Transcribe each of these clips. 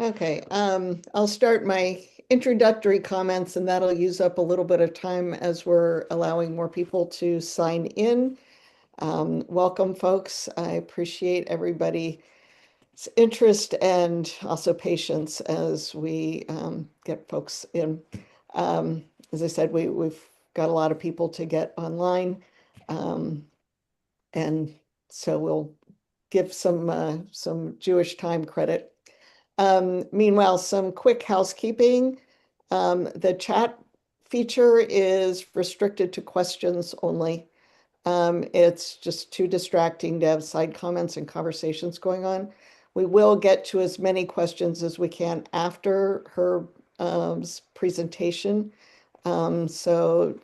Okay, I'll start my introductory comments and that'll use up a little bit of time as we're allowing more people to sign in. Welcome, folks. I appreciate everybody's interest and also patience as we get folks in. As I said, we've got a lot of people to get online. Um, and so we'll give some Jewish time credit. Meanwhile, some quick housekeeping. The chat feature is restricted to questions only. It's just too distracting to have side comments and conversations going on. We will get to as many questions as we can after her presentation. So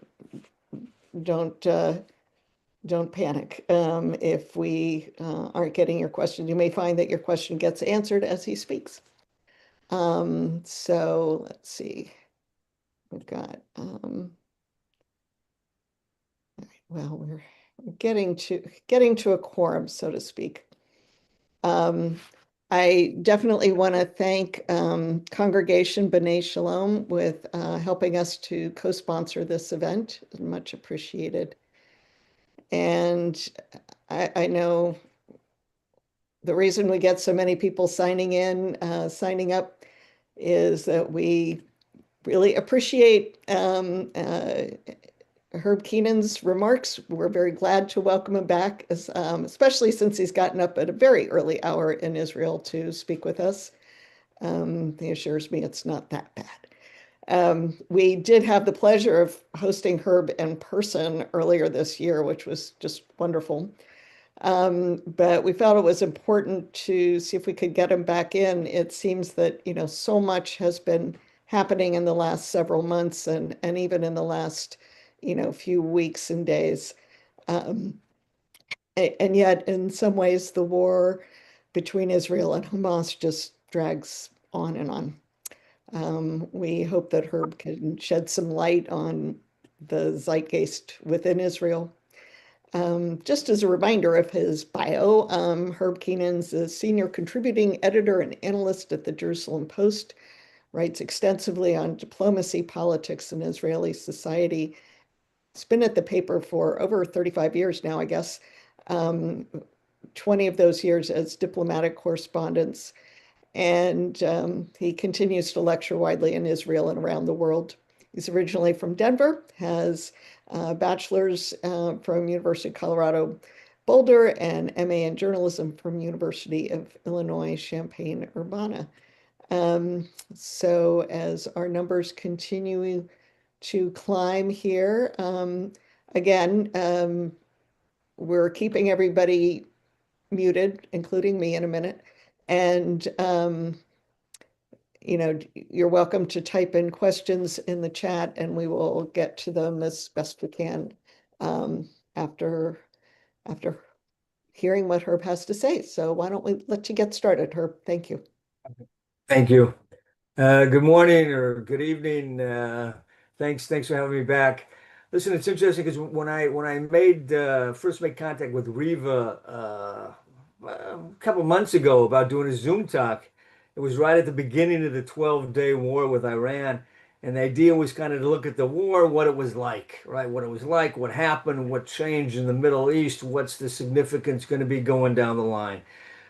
don't don't panic. If we aren't getting your question, you may find that your question gets answered as he speaks. So let's see. We've got, well, we're getting to a quorum, so to speak. I definitely want to thank Congregation B'nai Shalom with helping us to co-sponsor this event. Much appreciated. And I know the reason we get so many people signing up is that we really appreciate Herb Keinon's remarks. We're very glad to welcome him back, especially since he's gotten up at a very early hour in Israel to speak with us. He assures me it's not that bad. We did have the pleasure of hosting Herb in person earlier this year, which was just wonderful. But we felt it was important to see if we could get him back in. It seems that, so much has been happening in the last several months and even in the last, few weeks and days. Um, and yet, in some ways, the war between Israel and Hamas just drags on and on. We hope that Herb can shed some light on the zeitgeist within Israel. Just as a reminder of his bio, Herb Keinon's a senior contributing editor and analyst at the Jerusalem Post, writes extensively on diplomacy, politics, and Israeli society. He's been at the paper for over 35 years now, I guess, 20 of those years as diplomatic correspondence. And he continues to lecture widely in Israel and around the world. He's originally from Denver, has a bachelor's from University of Colorado Boulder and MA in journalism from University of Illinois Champaign-Urbana. So as our numbers continue to climb here, again, we're keeping everybody muted, including me in a minute. And you're welcome to type in questions in the chat and we will get to them as best we can after after hearing what Herb has to say. So why don't we let you get started, Herb? Thank you. Thank you. Good morning or good evening. Thanks for having me back. Listen, it's interesting because when I first made contact with Riva a couple months ago about doing a Zoom talk, it was right at the beginning of the 12-day war with Iran. And the idea was kind of to look at the war, what it was like, right? What it was like, what happened, what changed in the Middle East, what's the significance going to be going down the line.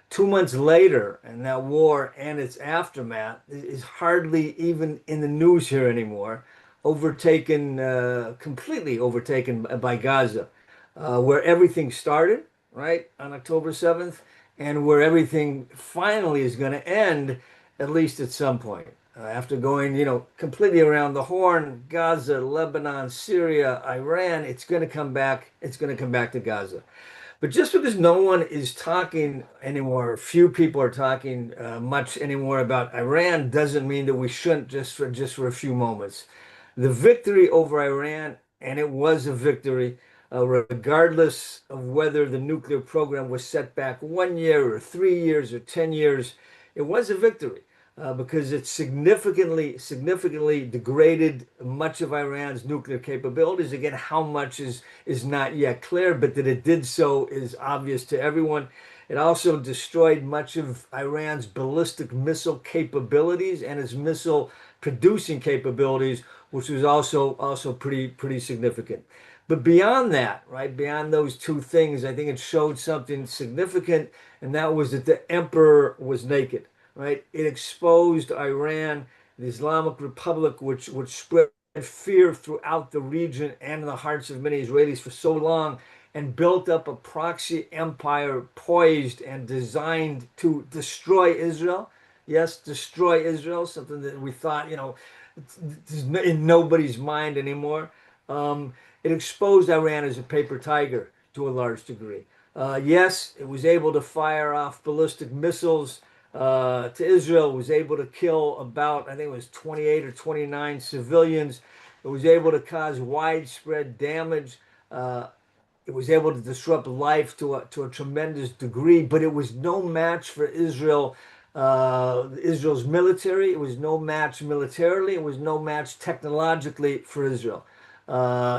2 months later, and that war and its aftermath is hardly even in the news here anymore, completely overtaken by Gaza, where everything started, right, on October 7th, and where everything finally is going to end, at least at some point. After going, completely around the horn, Gaza, Lebanon, Syria, Iran, it's going to come back. It's going to come back to Gaza. But just because no one is talking anymore, few people are talking much anymore about Iran, doesn't mean that we shouldn't just for a few moments. The victory over Iran, and it was a victory, regardless of whether the nuclear program was set back 1 year or 3 years or 10 years, it was a victory. Because it significantly degraded much of Iran's nuclear capabilities. Again, how much is not yet clear, but that it did so is obvious to everyone. It also destroyed much of Iran's ballistic missile capabilities and its missile producing capabilities, which was also pretty significant. But beyond that, right, beyond those two things, I think it showed something significant, and that was that the emperor was naked, right? It exposed Iran, the Islamic Republic, which spread fear throughout the region and in the hearts of many Israelis for so long, and built up a proxy empire poised and designed to destroy Israel. Yes, destroy Israel, something that we thought, is in nobody's mind anymore. Um, it exposed Iran as a paper tiger to a large degree. Yes, it was able to fire off ballistic missiles to Israel. It was able to kill about, I think it was 28 or 29 civilians. It was able to cause widespread damage. Uh, it was able to disrupt life to a tremendous degree, but it was no match for Israel's military. It was no match militarily. It was no match technologically for Israel.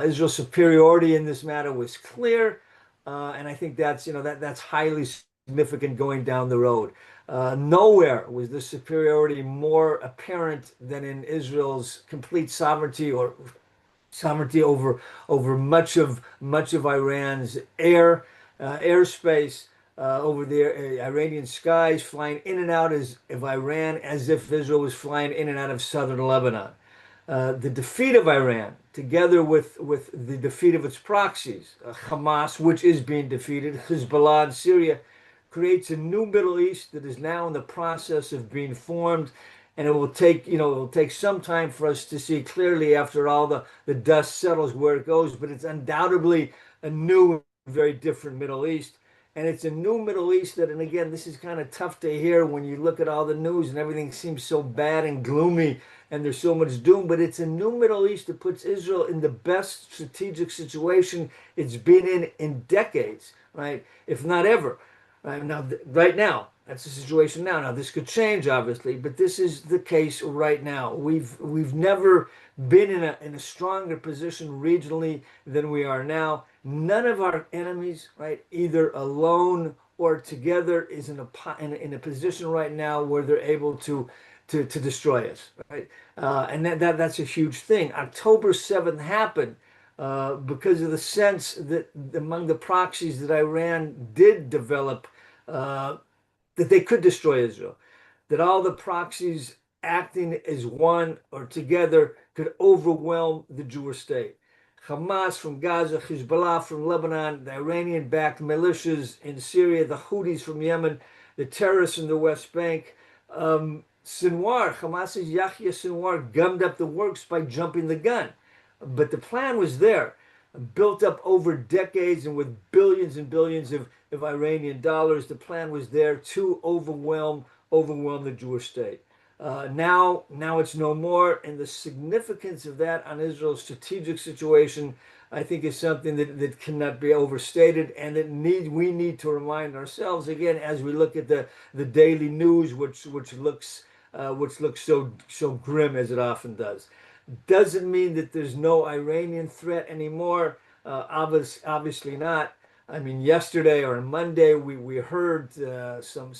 Israel's superiority in this matter was clear, and I think that's highly significant going down the road. Nowhere was the superiority more apparent than in Israel's complete sovereignty over much of Iran's airspace, over the Iranian skies, flying in and out of Iran as if Israel was flying in and out of southern Lebanon. The defeat of Iran, together with the defeat of its proxies, Hamas, which is being defeated, Hezbollah in Syria, creates a new Middle East that is now in the process of being formed. And it will take some time for us to see clearly after all the dust settles where it goes, but it's undoubtedly a new, very different Middle East. And it's a new Middle East that, and again, this is kind of tough to hear when you look at all the news and everything seems so bad and gloomy and there's so much doom, but it's a new Middle East that puts Israel in the best strategic situation it's been in decades, right? If not ever. Right now, that's the situation now. Now, this could change, obviously, but this is the case right now. We've never been in a stronger position regionally than we are now. None of our enemies, right, either alone or together, is in a position right now where they're able to destroy us, right? And that's a huge thing. October 7th happened because of the sense that among the proxies that Iran did develop, uh, that they could destroy Israel, that all the proxies acting as one or together could overwhelm the Jewish state. Hamas from Gaza, Hezbollah from Lebanon, the Iranian backed militias in Syria, the Houthis from Yemen, the terrorists in the West Bank. Sinwar, Hamas's Yahya Sinwar gummed up the works by jumping the gun. But the plan was there, built up over decades and with billions and billions of Iranian dollars. The plan was there to overwhelm the Jewish state. Now it's no more, and the significance of that on Israel's strategic situation, I think, is something that cannot be overstated, and we need to remind ourselves again as we look at the daily news, which looks so grim as it often does. Doesn't mean that there's no Iranian threat anymore. Obviously not. I mean, yesterday or Monday, we heard some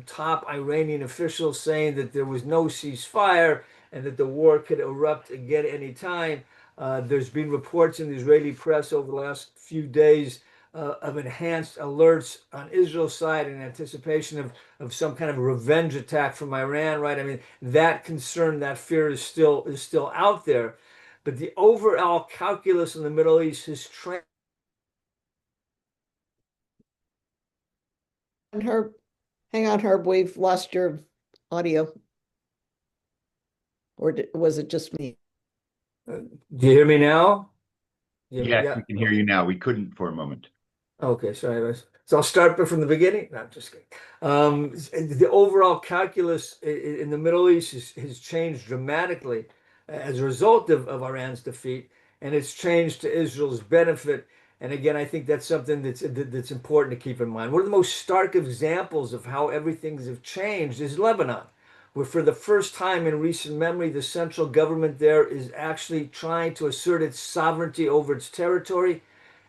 top Iranian officials saying that there was no ceasefire and that the war could erupt again any time. There's been reports in the Israeli press over the last few days of enhanced alerts on Israel's side in anticipation of some kind of revenge attack from Iran, right? I mean, that concern, that fear is still out there. But the overall calculus in the Middle East has Herb, hang on, Herb, we've lost your audio, or was it just me? do you hear me now? Yes, Yeah. we can hear you now. We couldn't for a moment. Okay, sorry. So I'll start from the beginning. No, I'm just kidding. The overall calculus in the Middle East has changed dramatically as a result of Iran's defeat, and it's changed to Israel's benefit. And again, I think that's something that's important to keep in mind. One of the most stark examples of how everything's have changed is Lebanon, where for the first time in recent memory, the central government there is actually trying to assert its sovereignty over its territory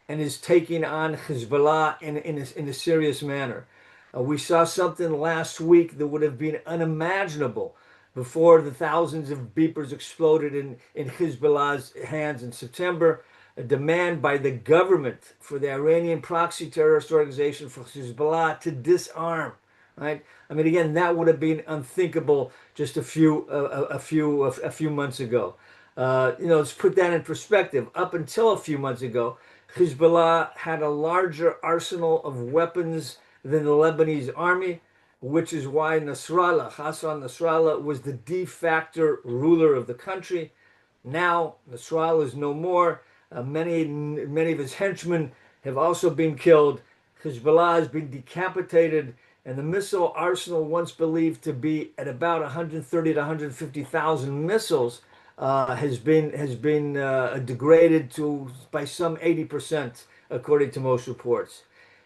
and is taking on Hezbollah in a serious manner. We saw something last week that would have been unimaginable before the thousands of beepers exploded in Hezbollah's hands in September. A demand by the government for the Iranian proxy terrorist organization for Hezbollah to disarm. Right? I mean, again, that would have been unthinkable just a few months ago. Let's put that in perspective. Up until a few months ago, Hezbollah had a larger arsenal of weapons than the Lebanese army, which is why Hassan Nasrallah, was the de facto ruler of the country. Now Nasrallah is no more. Many of his henchmen have also been killed. Hezbollah has been decapitated, and the missile arsenal, once believed to be at about 130 to 150,000 missiles, has been degraded to by some 80%, according to most reports.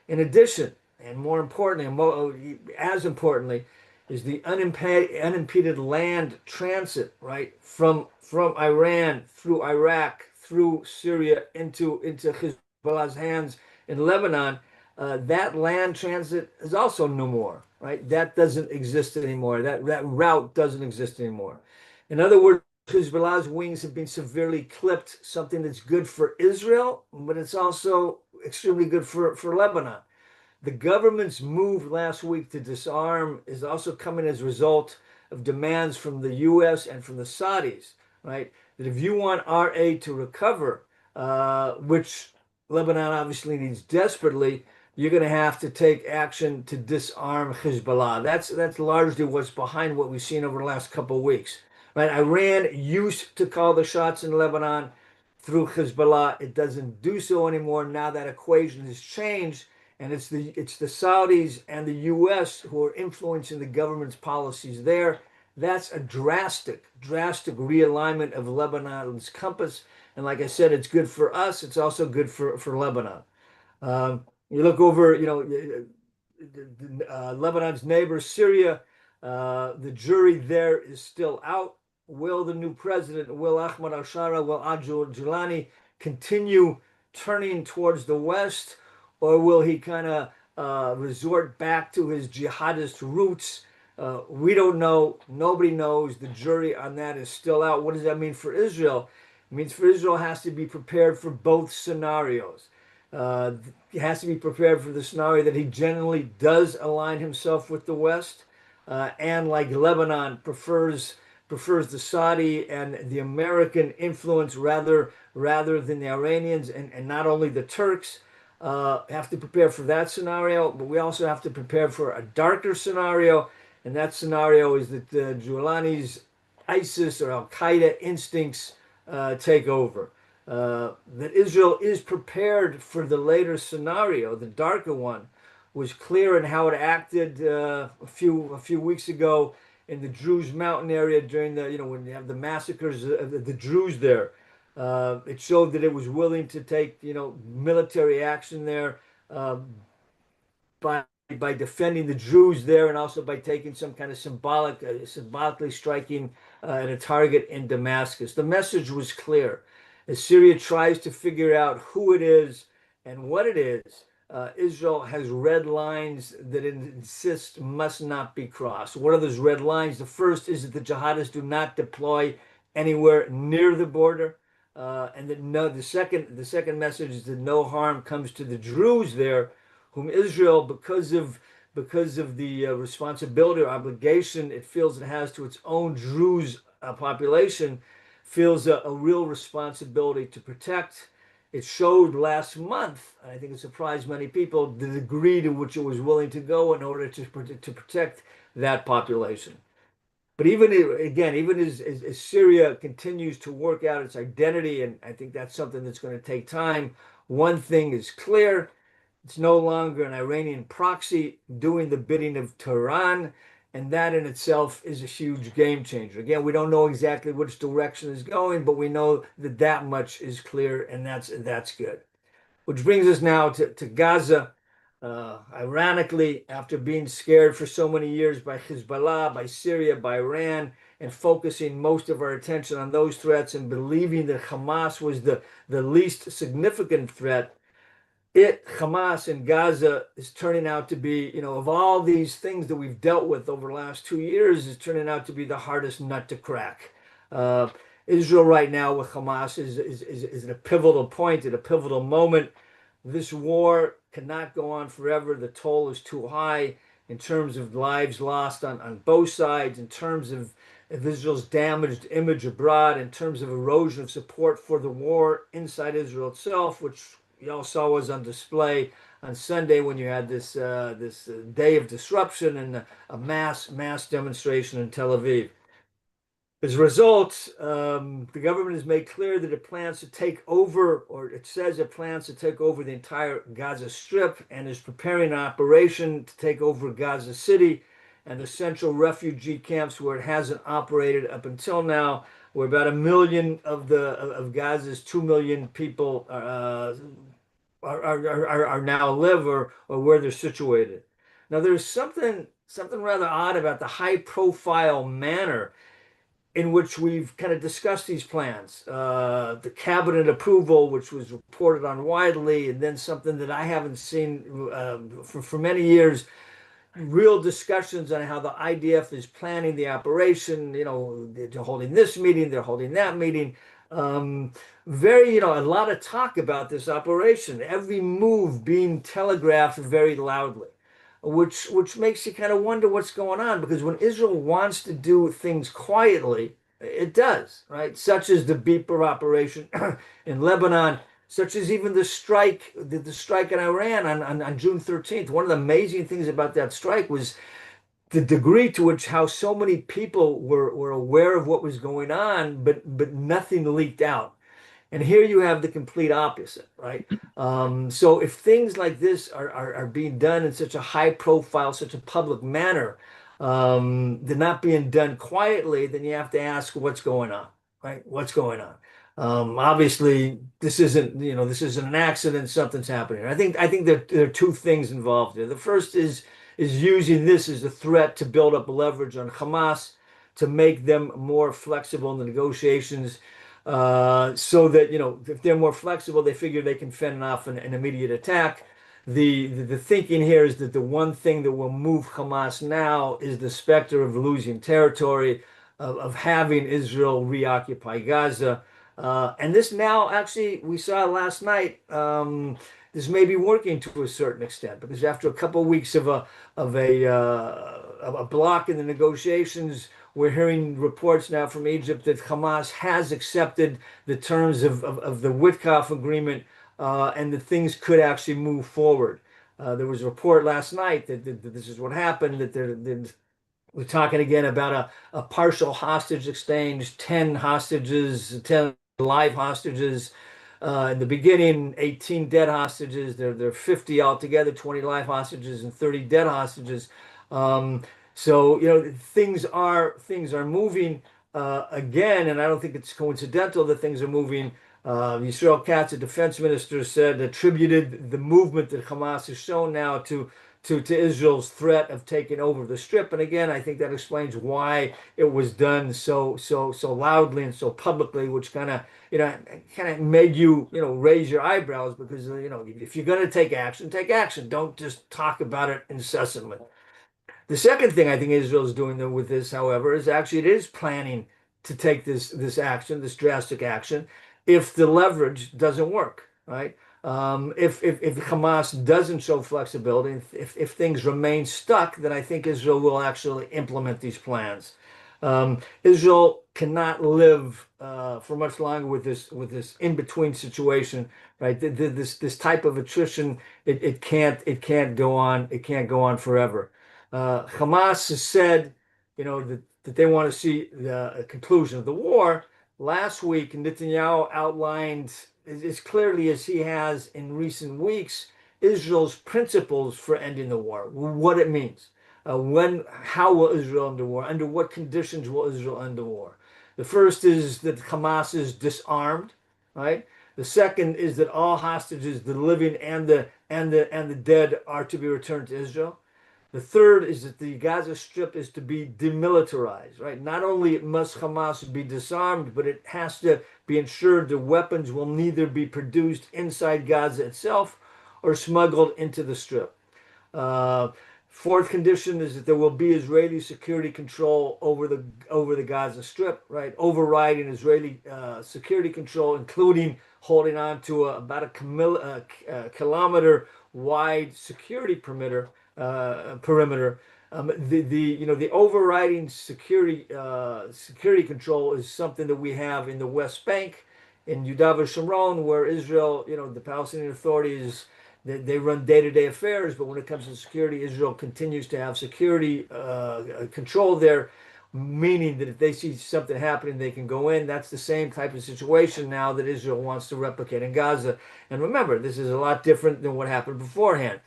In addition, and more importantly, as importantly, is the unimpeded land transit, right, from Iran through Iraq through Syria into Hezbollah's hands in Lebanon. That land transit is also no more, right? That doesn't exist anymore. That route doesn't exist anymore. In other words, Hezbollah's wings have been severely clipped, something that's good for Israel, but it's also extremely good for Lebanon. The government's move last week to disarm is also coming as a result of demands from the U.S. and from the Saudis, right? That if you want our aid to recover, which Lebanon obviously needs desperately, you're going to have to take action to disarm Hezbollah. That's largely what's behind what we've seen over the last couple of weeks, right? Iran used to call the shots in Lebanon through Hezbollah. It doesn't do so anymore. Now that equation has changed, and it's the Saudis and the U.S. who are influencing the government's policies there. That's a drastic realignment of Lebanon's compass. And like I said, it's good for us. It's also good for Lebanon. You look over, Lebanon's neighbor, Syria. The jury there is still out. Will the new president, will Ahmad al-Shara, will Julani continue turning towards the West, or will he kind of resort back to his jihadist roots? We don't know. Nobody knows. The jury on that is still out. What does that mean for Israel? It means for Israel has to be prepared for both scenarios. He has to be prepared for the scenario that he generally does align himself with the West, and like Lebanon prefers the Saudi and the American influence rather than the Iranians and not only the Turks. Have to prepare for that scenario, but we also have to prepare for a darker scenario, and that scenario is that Giuliani's ISIS or Al Qaeda instincts take over. That Israel is prepared for the later scenario, the darker one, was clear in how it acted a few weeks ago in the Druze mountain area during the when you have the massacres of the Druze there. It showed that it was willing to take military action there, by defending the Druze there, and also by taking some kind of symbolically striking at a target in Damascus. The message was clear. As Syria tries to figure out who it is and what it is, Israel has red lines that it insists must not be crossed. What are those red lines? The first is that the jihadists do not deploy anywhere near the border, and that the second message is that no harm comes to the Druze there, whom Israel, because of the responsibility or obligation it feels it has to its own Druze population, feels a real responsibility to protect. It showed last month, and I think it surprised many people, the degree to which it was willing to go in order to protect that population. But even as Syria continues to work out its identity, and I think that's something that's going to take time, one thing is clear. It's no longer an Iranian proxy doing the bidding of Tehran, and that in itself is a huge game changer. Again, we don't know exactly which direction is going, but we know that much is clear, and that's good. Which brings us now to Gaza. Ironically, after being scared for so many years by Hezbollah, by Syria, by Iran, and focusing most of our attention on those threats and believing that Hamas was the least significant threat, Hamas in Gaza is turning out to be, of all these things that we've dealt with over the last 2 years, is turning out to be the hardest nut to crack. Uh, Israel right now with Hamas is at a pivotal point, at a pivotal moment. This war cannot go on forever. The toll is too high in terms of lives lost on both sides, in terms of Israel's damaged image abroad, in terms of erosion of support for the war inside Israel itself, which you all saw was on display on Sunday when you had this day of disruption and a mass demonstration in Tel Aviv. As a result, the government has made clear that it plans to take over, or it says it plans to take over the entire Gaza Strip and is preparing an operation to take over Gaza City and the central refugee camps where it hasn't operated up until now, where about 1 million of Gaza's 2 million people are now live or where they're situated. Now, there's something rather odd about the high profile manner in which we've kind of discussed these plans. The cabinet approval, which was reported on widely, and then something that I haven't seen for many years, real discussions on how the IDF is planning the operation. They're holding this meeting, they're holding that meeting. A lot of talk about this operation, every move being telegraphed very loudly, which makes you kind of wonder what's going on, because when Israel wants to do things quietly, it does, right? Such as the Beeper operation in Lebanon, such as even the strike in Iran on June 13th. One of the amazing things about that strike was the degree to which how so many people were aware of what was going on, but nothing leaked out. And here you have the complete opposite, right? So if things like this are being done in such a high profile, such a public manner, they're not being done quietly, then you have to ask what's going on, right? What's going on? Obviously, this isn't an accident. Something's happening. I think there are two things involved here. The first is using this as a threat to build up leverage on Hamas, to make them more flexible in the negotiations, so that if they're more flexible, they figure they can fend off an immediate attack. The thinking here is that the one thing that will move Hamas now is the specter of losing territory, of having Israel reoccupy Gaza. And this now, actually, we saw last night, this may be working to a certain extent, because after a couple of weeks of a block in the negotiations, we're hearing reports now from Egypt that Hamas has accepted the terms of the Witkoff agreement, and that things could actually move forward. There was a report last night that this is what happened, that we're talking again about a partial hostage exchange, 10 hostages, 10 live hostages. In the beginning, 18 dead hostages. There are 50 altogether, 20 live hostages and 30 dead hostages. So things are moving again, and I don't think it's coincidental that things are moving. Yisrael Katz, the defense minister, attributed the movement that Hamas has shown now to Israel's threat of taking over the Strip. And again, I think that explains why it was done so loudly and so publicly, which kind of made you raise your eyebrows, because if you're going to take action, take action. Don't just talk about it incessantly. The second thing I think Israel is doing with this, however, is actually it is planning to take this action, this drastic action, if the leverage doesn't work, right? If Hamas doesn't show flexibility, if things remain stuck, then I think Israel will actually implement these plans. Israel cannot live for much longer with this in between situation, right? This type of attrition, it can't go on. It can't go on forever. Hamas has said, that they want to see the conclusion of the war. Last week, Netanyahu outlined as clearly as he has in recent weeks Israel's principles for ending the war, what it means. How will Israel end the war? Under what conditions will Israel end the war? The first is that Hamas is disarmed, right? The second is that all hostages, the living and the dead, are to be returned to Israel. The third is that the Gaza Strip is to be demilitarized, right? Not only must Hamas be disarmed, but it has to be ensured the weapons will neither be produced inside Gaza itself or smuggled into the Strip. Uh, Fourth condition is that there will be Israeli security control over the Gaza Strip, right? Overriding Israeli security control, including holding on to about a kilometer wide security perimeter. The overriding security control is something that we have in the West Bank, in Yudav Shomron, where Israel, the Palestinian Authority is they run day-to-day affairs, but when it comes to security, Israel continues to have security control there, meaning that if they see something happening, they can go in. That's the same type of situation now that Israel wants to replicate in Gaza. And remember, this is a lot different than what happened beforehand.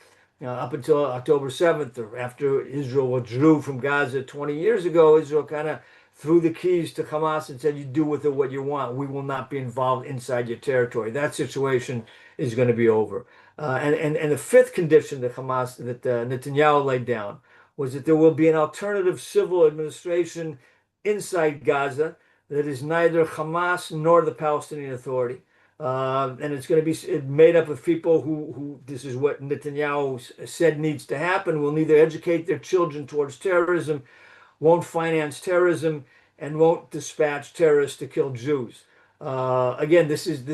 Up until October 7th, or after Israel withdrew from Gaza 20 years ago, Israel kind of threw the keys to Hamas and said, "You do with it what you want. We will not be involved inside your territory." That situation is going to be over. And the fifth condition that Netanyahu laid down was that there will be an alternative civil administration inside Gaza that is neither Hamas nor the Palestinian Authority. And it's going to be made up of people who this is what Netanyahu said needs to happen, will neither educate their children towards terrorism, won't finance terrorism, and won't dispatch terrorists to kill Jews. Again, this is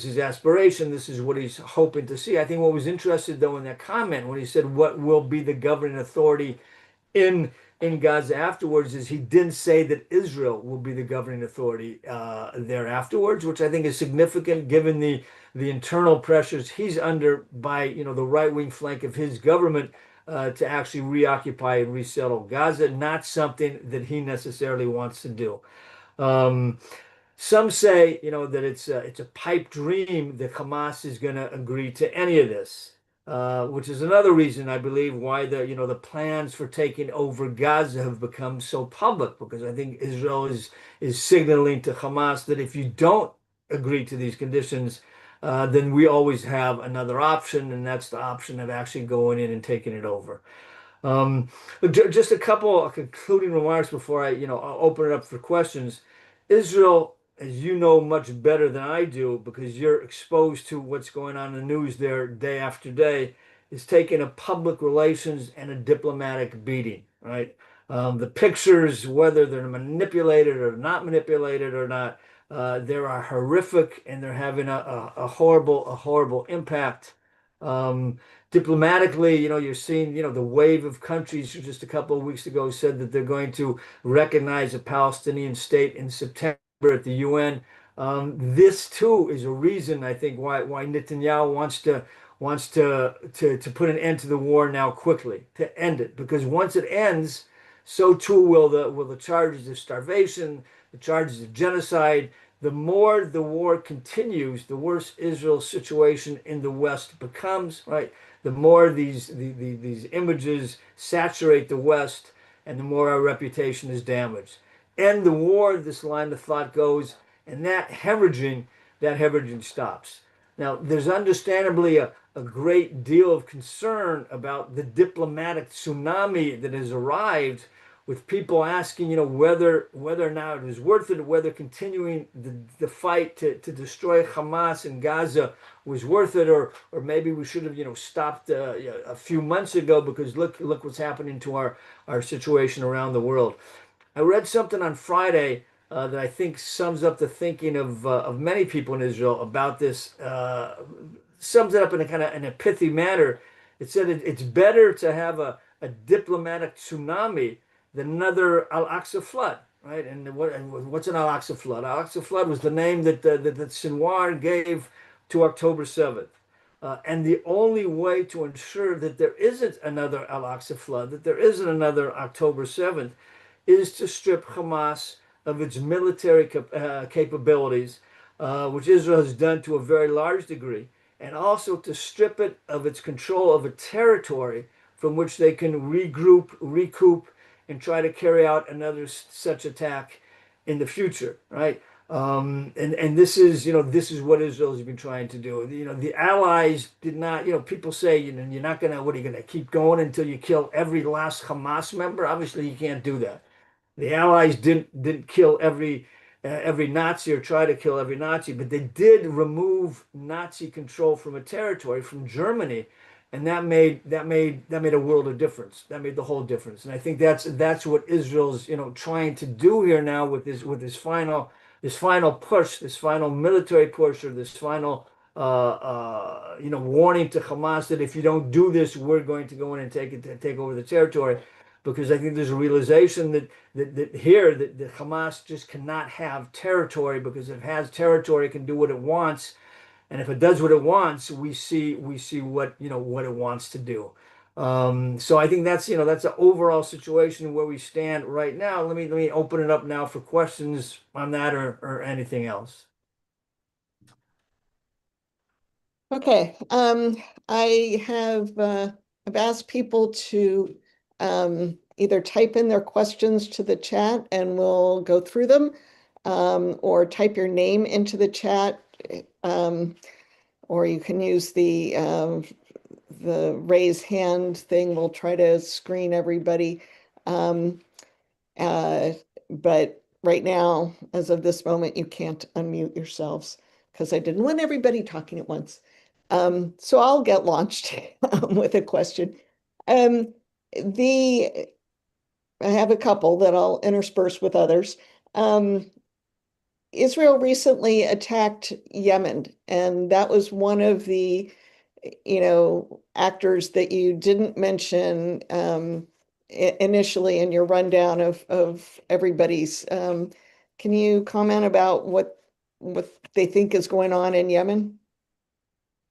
his aspiration. This is what he's hoping to see. I think what was interesting though in that comment when he said what will be the governing authority in in Gaza afterwards is he didn't say that Israel will be the governing authority there afterwards, which I think is significant given the internal pressures he's under by the right wing flank of his government to actually reoccupy and resettle Gaza. Not something that he necessarily wants to do. Um, some say, that it's a pipe dream that Hamas is going to agree to any of this, which is another reason I believe why the plans for taking over Gaza have become so public. Because I think Israel is signaling to Hamas that if you don't agree to these conditions, then we always have another option, and that's the option of actually going in and taking it over. Um, just a couple of concluding remarks before I'll open it up for questions. Israel, as you know much better than I do, because you're exposed to what's going on in the news there day after day, is taking a public relations and a diplomatic beating, right? The pictures, whether they're manipulated or not manipulated or not, they are horrific and they're having a horrible impact. Um, Diplomatically, you're seeing, the wave of countries who just a couple of weeks ago said that they're going to recognize a Palestinian state in September at the UN. This too is a reason I think why Netanyahu wants to put an end to the war now quickly, to end it, because once it ends, so too will the charges of starvation, the charges of genocide. The more the war continues, the worse Israel's situation in the West becomes, right? The more these images saturate the West, and the more our reputation is damaged. End the war, this line of thought goes, and that hemorrhaging stops. Now, there's understandably a great deal of concern about the diplomatic tsunami that has arrived, with people asking, whether or not it is worth it, whether continuing the fight to destroy Hamas in Gaza was worth it, or maybe we should have, stopped a few months ago, because look what's happening to our situation around the world. I read something on Friday that I think sums up the thinking of many people in Israel about this. Sums it up in a kind of an pithy manner. It said it's better to have a diplomatic tsunami than another Al-Aqsa flood, right? And what's an Al-Aqsa flood? Al-Aqsa flood was the name that Sinwar gave to October 7th. And the only way to ensure that there isn't another Al-Aqsa flood, that there isn't another October 7th, is to strip Hamas of its military capabilities, which Israel has done to a very large degree, and also to strip it of its control of a territory from which they can regroup, recoup, and try to carry out another such attack in the future, right? And this is what Israel has been trying to do. The Allies did not. People say, you're not gonna. What are you gonna keep going until you kill every last Hamas member? Obviously, you can't do that. The Allies didn't kill every every Nazi or try to kill every Nazi, but they did remove Nazi control from a territory, from Germany, and that made a world of difference. That made the whole difference. And I think that's what Israel's trying to do here now with this final push, this final military push, or this final warning to Hamas that if you don't do this, we're going to go in and take over the territory. Because I think there's a realization that Hamas just cannot have territory, because if it has territory, it can do what it wants, and if it does what it wants, we see what it wants to do. So I think that's an overall situation where we stand right now. Let me open it up now for questions on that, or anything else. Okay, I've asked people to either type in their questions to the chat and we'll go through them, or type your name into the chat, um, or you can use the raise hand thing. We'll try to screen everybody. Um, uh, but right now, as of this moment, you can't unmute yourselves because I didn't want everybody talking at once. So I'll get launched with a question. Um, the I have a couple that I'll intersperse with others. Um, Israel recently attacked Yemen, and that was one of the, actors that you didn't mention initially in your rundown of everybody's. Can you comment about what they think is going on in Yemen?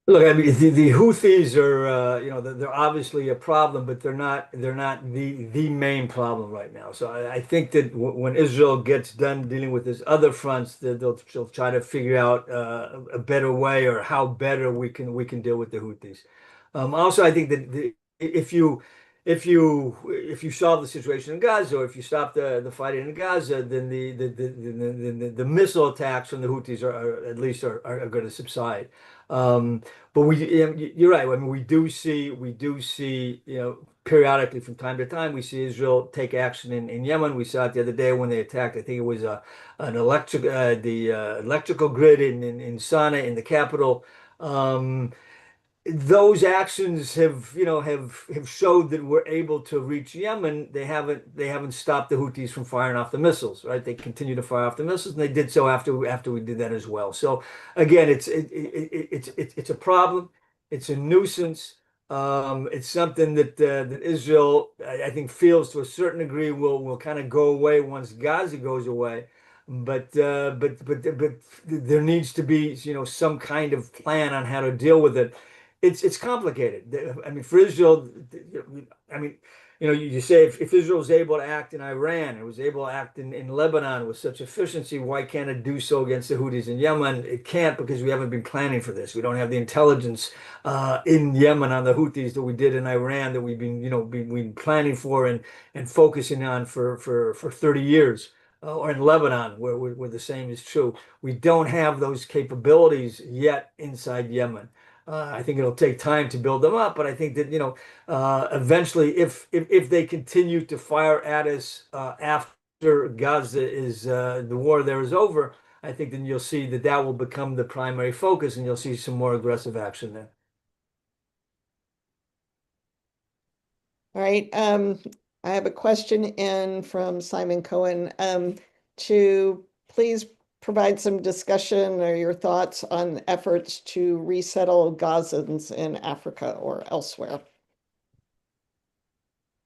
Look, I mean, the Houthis are, they're obviously a problem, but they're not the main problem right now. So I think that when Israel gets done dealing with this other fronts, that they'll try to figure out a better way, or how better we can deal with the Houthis. Also, I think that if you solve the situation in Gaza, or if you stop the fighting in Gaza, then the missile attacks from the Houthis are at least are going to subside. Um, but you're right. I mean, we do see, periodically from time to time, we see Israel take action in Yemen. We saw it the other day when they attacked. I think it was the electrical grid in Sana'a, in the capital. Um, those actions have showed that we're able to reach Yemen. They haven't stopped the Houthis from firing off the missiles, right? They continue to fire off the missiles, and they did so after we did that as well. So again, it's a problem. It's a nuisance. It's something that Israel, I think, feels to a certain degree will kind of go away once Gaza goes away. But there needs to be some kind of plan on how to deal with it. It's complicated. I mean, for Israel, I mean, you say if Israel was able to act in Iran, it was able to act in Lebanon with such efficiency, why can't it do so against the Houthis in Yemen? It can't, because we haven't been planning for this. We don't have the intelligence in Yemen on the Houthis that we did in Iran, that we've been planning for and focusing on for 30 years. Or in Lebanon, where the same is true. We don't have those capabilities yet inside Yemen. I think it'll take time to build them up, but I think that eventually, if they continue to fire at us after Gaza is the war there is over, I think then you'll see that will become the primary focus, and you'll see some more aggressive action there. All right. I have a question in from Simon Cohen, to please provide some discussion or your thoughts on efforts to resettle Gazans in Africa or elsewhere.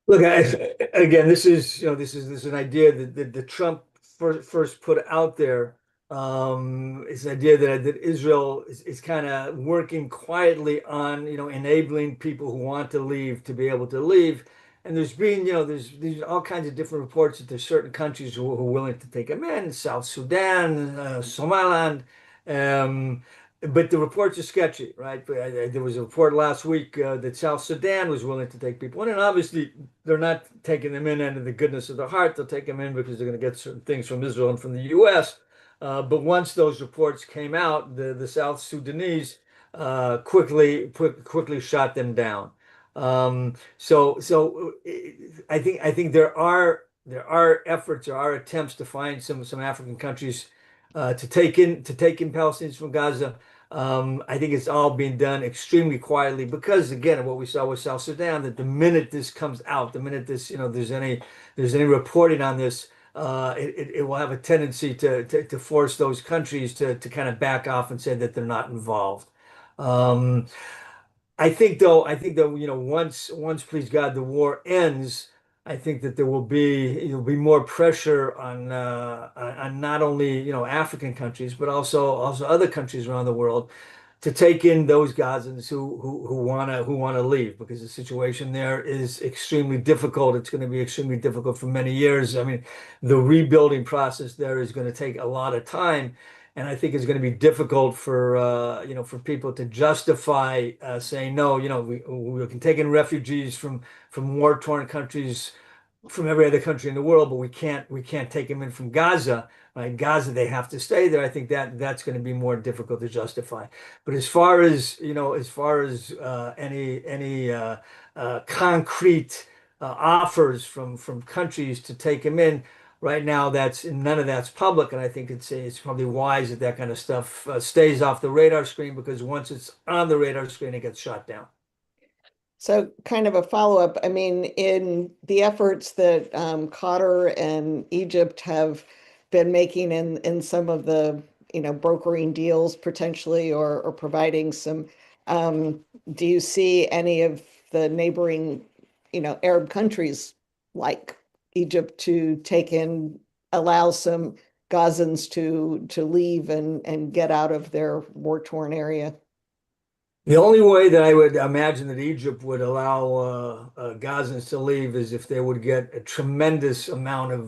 Look, again, this is an idea that the Trump first put out there. It's an idea that Israel is kind of working quietly on enabling people who want to leave to be able to leave. And there's all kinds of different reports that there's certain countries who are willing to take them in: South Sudan, Somaliland. Um, but the reports are sketchy, right? There was a report last week that South Sudan was willing to take people in, and obviously they're not taking them in out of the goodness of their heart. They'll take them in because they're going to get certain things from Israel and from the U.S. But once those reports came out, the South Sudanese quickly shot them down. I think there are efforts, there are attempts to find some African countries to take in Palestinians from Gaza. I think it's all being done extremely quietly because, again, what we saw with South Sudan, that the minute this comes out, the minute this, there's any reporting on this, it will have a tendency to force those countries to kind of back off and say that they're not involved. Um, I think though, once please God the war ends, I think that there'll be more pressure on not only African countries but also other countries around the world to take in those Gazans who wanna leave because the situation there is extremely difficult. It's going to be extremely difficult for many years. I mean, the rebuilding process there is going to take a lot of time, and I think it's going to be difficult for people to justify saying no. We can take in refugees from war-torn countries from every other country in the world, but we can't take them in from Gaza, right? Gaza, they have to stay there. I think that's going to be more difficult to justify. But as far as any concrete offers from countries to take them in, right now that's none of that's public, and I think it's probably wise that that kind of stuff stays off the radar screen because once it's on the radar screen, it gets shot down. So kind of a follow-up. I mean, in the efforts that Qatar and Egypt have been making in some of the, brokering deals potentially or providing some, um, do you see any of the neighboring, Arab countries like Egypt to take in, allow some Gazans to leave and get out of their war-torn area? The only way that I would imagine that Egypt would allow Gazans to leave is if they would get a tremendous amount of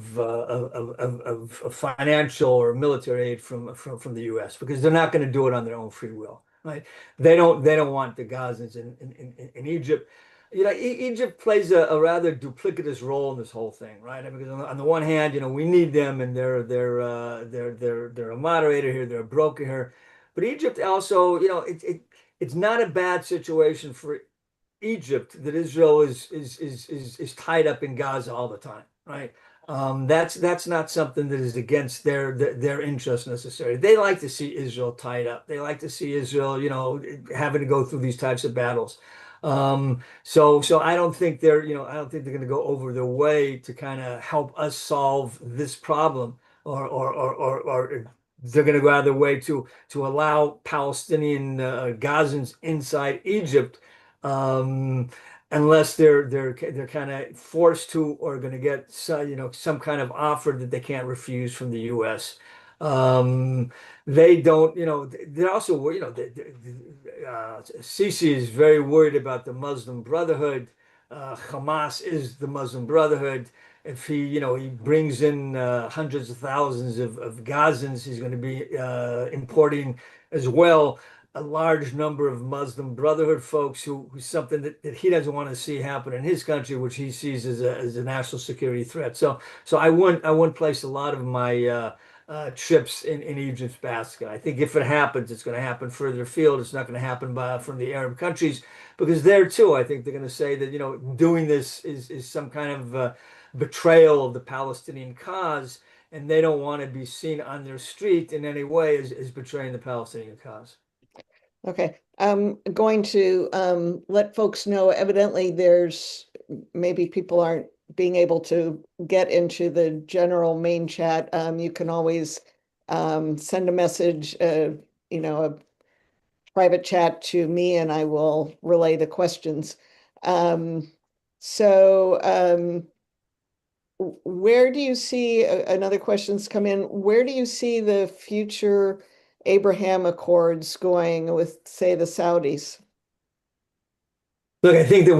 financial or military aid from the U.S. because they're not going to do it on their own free will, right? They don't want the Gazans in Egypt. Egypt plays a rather duplicitous role in this whole thing, right? I mean, because on the one hand, we need them, and they're a moderator here, they're a broker here, but Egypt also, it's not a bad situation for Egypt that Israel is tied up in Gaza all the time, right? That's not something that is against their interest necessarily. They like to see Israel tied up. They like to see Israel, having to go through these types of battles. So I don't think they're going to go over their way to kind of help us solve this problem, or they're going to go out of their way to allow Palestinian Gazans inside Egypt, um, unless they're kind of forced to or going to get some kind of offer that they can't refuse from the U.S. They don't, they're also, Sisi is very worried about the Muslim Brotherhood. Hamas is the Muslim Brotherhood. If he brings in hundreds of thousands of Gazans, he's going to be importing as well a large number of Muslim Brotherhood folks who's something that he doesn't want to see happen in his country, which he sees as a national security threat. So I wouldn't place a lot of my chips in Egypt's basket. I think if it happens, it's going to happen further afield. It's not going to happen from the Arab countries because there too, I think they're going to say that doing this is some kind of betrayal of the Palestinian cause, and they don't want to be seen on their street in any way as betraying the Palestinian cause. Okay, I'm going to let folks know, evidently there's maybe people aren't being able to get into the general main chat. You can always send a message, a private chat to me and I will relay the questions. Um, so where do you see, another question's come in, where do you see the future Abraham Accords going with, say, the Saudis? Look, I think that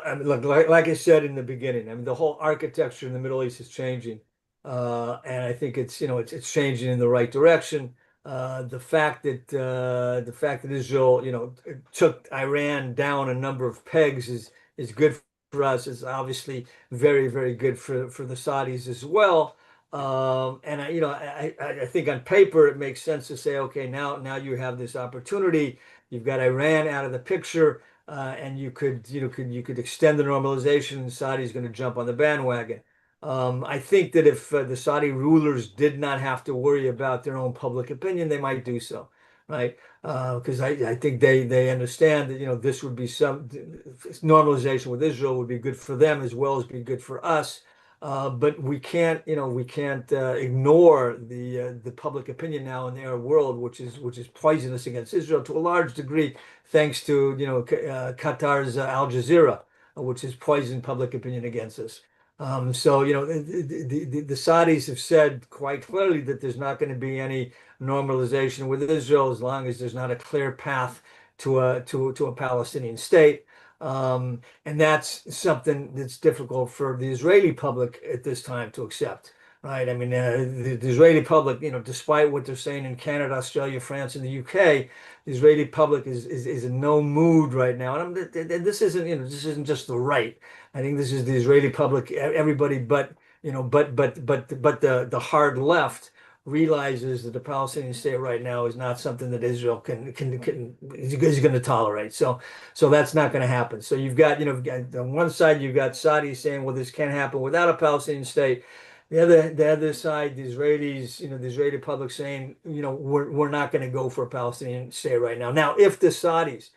I mean, look, like I said in the beginning, I mean, the whole architecture in the Middle East is changing, and I think it's changing in the right direction. The fact that Israel, took Iran down a number of pegs is good for us. It's obviously very, very good for the Saudis as well. And I think on paper it makes sense to say, okay, now you have this opportunity. You've got Iran out of the picture, and you could extend the normalization, and Saudi's going to jump on the bandwagon. I think that if the Saudi rulers did not have to worry about their own public opinion, they might do so, right? Because I think they understand that this would be some normalization with Israel would be good for them as well as be good for us. But we can't ignore the public opinion now in the Arab world, which is poisonous against Israel to a large degree, thanks to Qatar's Al Jazeera, which has poisoned public opinion against us. So, the Saudis have said quite clearly that there's not going to be any normalization with Israel as long as there's not a clear path to a Palestinian state. And that's something that's difficult for the Israeli public at this time to accept, right? I mean, the Israeli public, despite what they're saying in Canada, Australia, France, and the UK, the Israeli public is in no mood right now. And this isn't just the right. I think this is the Israeli public, everybody but the hard left realizes that the Palestinian state right now is not something that Israel is going to tolerate. So that's not going to happen. So you've got on one side you've got Saudis saying, well, this can't happen without a Palestinian state. The other side, the Israelis, the Israeli public saying, we're not going to go for a Palestinian state right now. Now, if the Saudis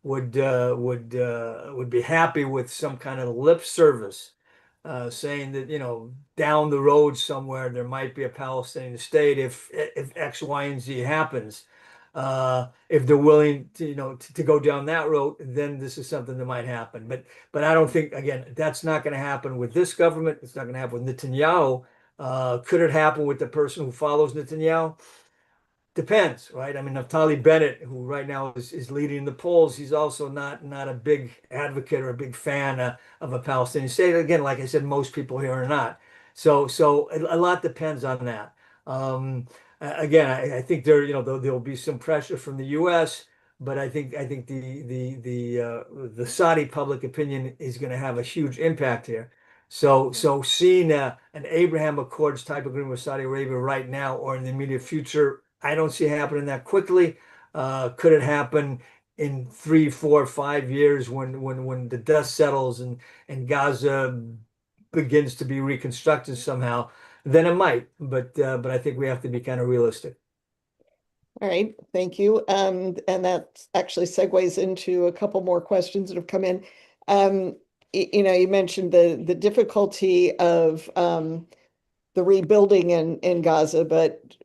would be happy with some kind of lip service, saying that down the road somewhere there might be a Palestinian state if X, Y, and Z happens. If they're willing to go down that road, then this is something that might happen. But I don't think, again, that's not going to happen with this government. It's not going to happen with Netanyahu. Could it happen with the person who follows Netanyahu? Depends, right? I mean, Naftali Bennett, who right now is leading the polls, he's also not a big advocate or a big fan of a Palestinian state. Again, like I said, most people here are not. So a lot depends on that. Again, I think there'll be some pressure from the U.S., but I think the Saudi public opinion is going to have a huge impact here. So seeing an Abraham Accords type agreement with Saudi Arabia right now or in the immediate future, I don't see it happening that quickly. Could it happen in 3, 4, 5 years when the dust settles and Gaza begins to be reconstructed somehow? Then it might, but I think we have to be kind of realistic. All right, thank you. And that actually segues into a couple more questions that have come in. You mentioned the difficulty of the rebuilding in Gaza, but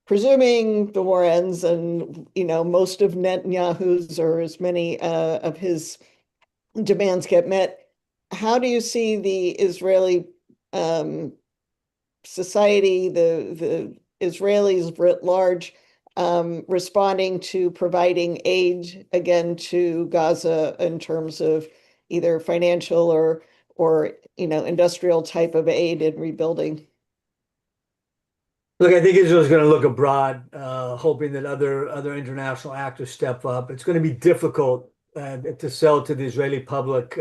presuming the war ends and most of Netanyahu's or as many of his demands get met, how do you see the Israeli society, the Israelis writ large, responding to providing aid again to Gaza in terms of either financial or industrial type of aid in rebuilding? Look, I think Israel's going to look abroad, hoping that other international actors step up. It's going to be difficult to sell to the Israeli public,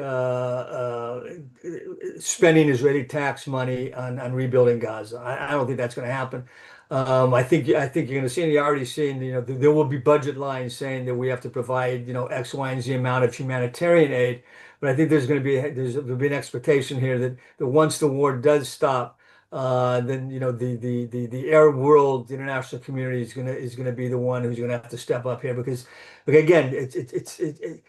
spending Israeli tax money on rebuilding Gaza. I don't think that's going to happen. I think you're going to see, and you're already seeing, there will be budget lines saying that we have to provide, X, Y, and Z amount of humanitarian aid. But I think there'll be an expectation here that once the war does stop, then the Arab world, the international community is gonna be the one who's gonna have to step up here because again, the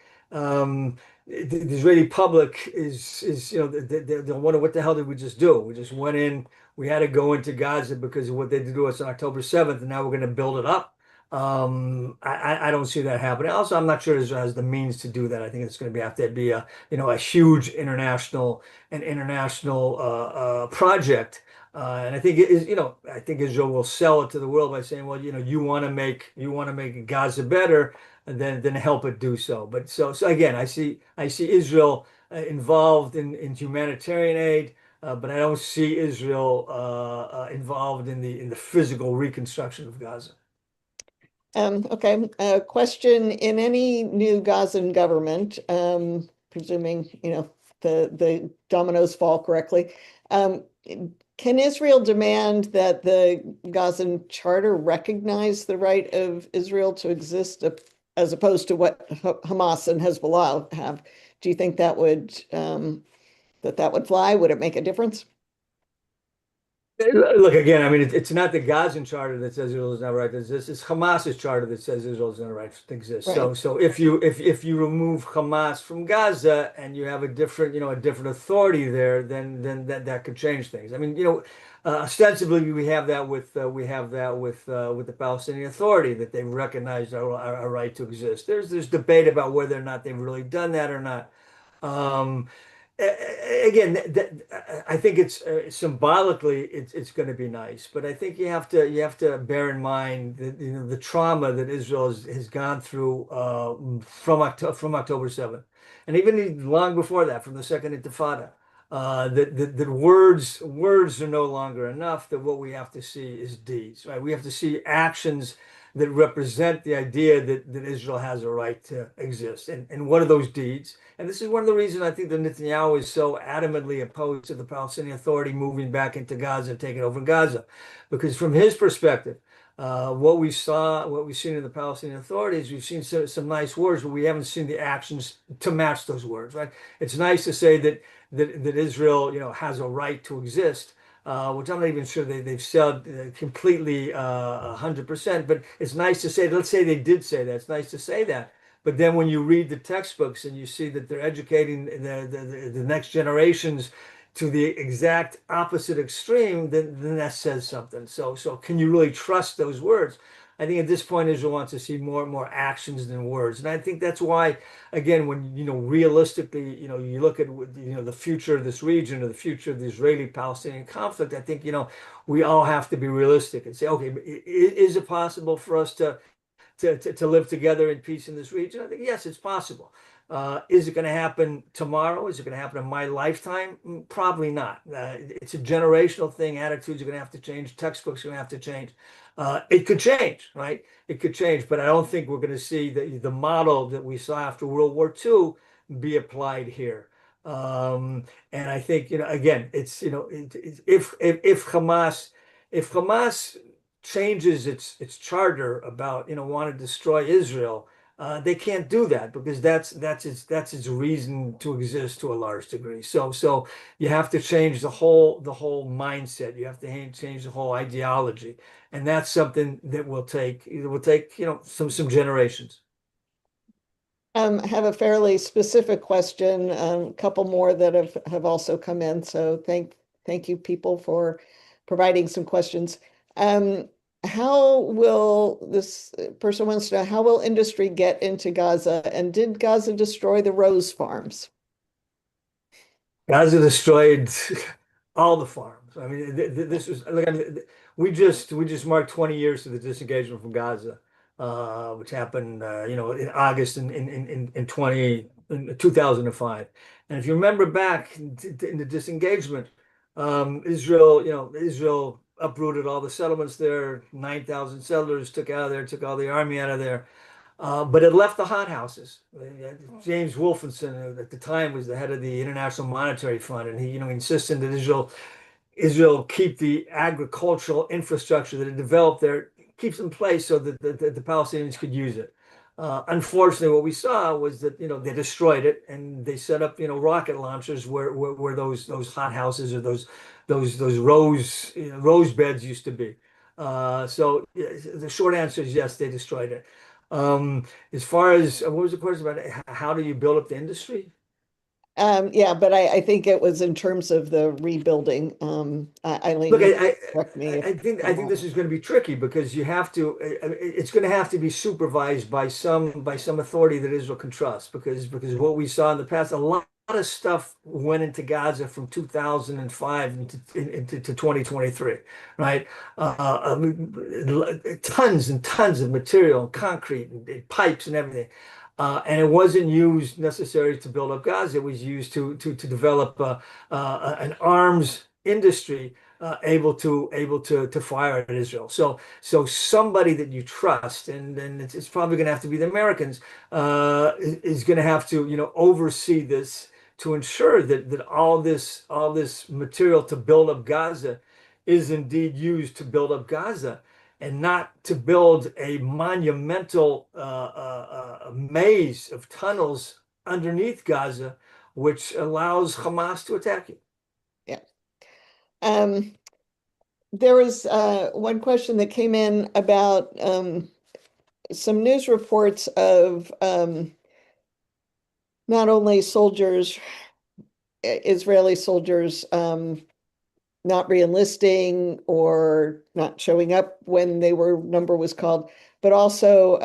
Israeli public is they'll wonder what the hell did we just do? We just went in. We had to go into Gaza because of what they did to us on October 7th, and now we're going to build it up. I don't see that happening. Also, I'm not sure Israel has the means to do that. I think it's going to have to be a huge international project. And I think I think Israel will sell it to the world by saying, well, you want to make Gaza better, and then help it do so. But so again, I see Israel involved in humanitarian aid, but I don't see Israel involved in the physical reconstruction of Gaza. Okay. Question: in any new Gazan government, presuming the dominoes fall correctly, can Israel demand that the Gazan charter recognize the right of Israel to exist as opposed to what Hamas and Hezbollah have? Do you think that would fly? Would it make a difference? Look, again, I mean, it's not the Gazan charter that says Israel is not right to exist. It's Hamas's charter that says Israel is not right to exist. Right. So if you remove Hamas from Gaza and you have a different, a different authority there, then that could change things. I mean, ostensibly we have that with the Palestinian Authority, that they've recognized our right to exist. There's debate about whether or not they've really done that or not. Um, Again, I think it's symbolically it's going to be nice, but I think you have to bear in mind that the trauma that Israel has gone through from October 7th, and even long before that, from the Second Intifada. That words are no longer enough. That what we have to see is deeds, right? We have to see actions that represent the idea that Israel has a right to exist. And what are those deeds? And this is one of the reasons I think that Netanyahu is so adamantly opposed to the Palestinian Authority moving back into Gaza and taking over Gaza. Because from his perspective, what we've seen in the Palestinian authorities, we've seen some nice words, but we haven't seen the actions to match those words, right? It's nice to say that Israel, has a right to exist, which I'm not even sure they've said completely 100%. But it's nice to say. Let's say they did say that. It's nice to say that. But then when you read the textbooks and you see that they're educating the next generations to the exact opposite extreme, then that says something. So can you really trust those words? I think at this point Israel wants to see more and more actions than words, and I think that's why, again, when realistically, you look at the future of this region or the future of the Israeli-Palestinian conflict, I think we all have to be realistic and say, okay, is it possible for us to live together in peace in this region? I think yes, it's possible. Is it going to happen tomorrow? Is it going to happen in my lifetime? Probably not. It's a generational thing. Attitudes are going to have to change. Textbooks are going to have to change. It could change, right? It could change, but I don't think we're going to see the model that we saw after World War II be applied here. And I think, again, it's, if Hamas changes its charter about want to destroy Israel, they can't do that because that's its reason to exist to a large degree. So you have to change the whole mindset. You have to change the whole ideology, and that's something that will take some generations. I have a fairly specific question, a couple more that have also come in. So thank you, people, for providing some questions. Um, how will this person wants to know, how will industry get into Gaza? And did Gaza destroy the rose farms? Gaza destroyed all the farms. I mean, this was like, I mean, we just marked 20 years to the disengagement from Gaza, which happened, in August in 2005. And if you remember back in the disengagement, Israel uprooted all the settlements there. 9,000 settlers took out of there, took all the army out of there. But it left the hothouses. James Wolfenson, at the time, was the head of the International Monetary Fund, and he, insisted that Israel keep the agricultural infrastructure that it developed there, keeps in place so that the Palestinians could use it. Unfortunately, what we saw was that they destroyed it and they set up rocket launchers where those hothouses or those rose beds used to be. So yeah, the short answer is yes, they destroyed it. As far as what was the question about how do you build up the industry? Yeah, but I think it was in terms of the rebuilding. Eileen, Look, you correct me I if think I I'm think wrong. this is going to be tricky because you have to. It's going to have to be supervised by some authority that Israel can trust because what we saw in the past, a lot of stuff went into Gaza from 2005 into 2023, right? I mean, tons and tons of material, concrete, and pipes, and everything. And it wasn't used necessarily to build up Gaza. It was used to develop an arms industry able to fire at Israel. So somebody that you trust, and it's probably going to have to be the Americans, is going to have to oversee this to ensure that all this material to build up Gaza is indeed used to build up Gaza. And not to build a monumental maze of tunnels underneath Gaza, which allows Hamas to attack you. Yeah. Um, There was one question that came in about some news reports of not only soldiers, Israeli soldiers, not re-enlisting or not showing up when they were number was called, but also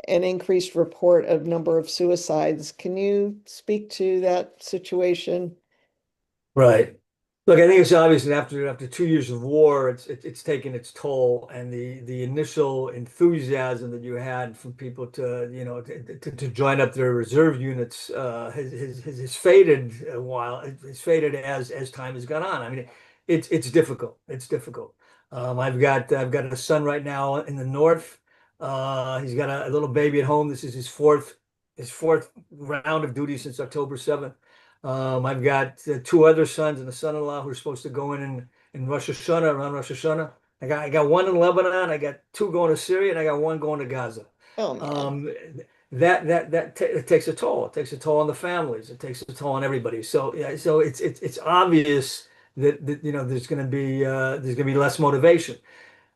an increased report of number of suicides. Can you speak to that situation? Right. Look, I think it's obvious that after 2 years of war, it's taken its toll, and the initial enthusiasm that you had from people to to join up their reserve units has faded a while. It's faded as time has gone on. I mean, it's difficult. It's difficult. I've got a son right now in the north. He's got a little baby at home. This is his fourth round of duty since October 7th. I've got two other sons and a son-in-law who are supposed to go in Rosh Hashanah, around Rosh Hashanah. I got one in Lebanon, I got two going to Syria, and I got one going to Gaza. Oh man. Um, it takes a toll. It takes a toll on the families. It takes a toll on everybody. So yeah, so it's obvious that there's gonna be less motivation.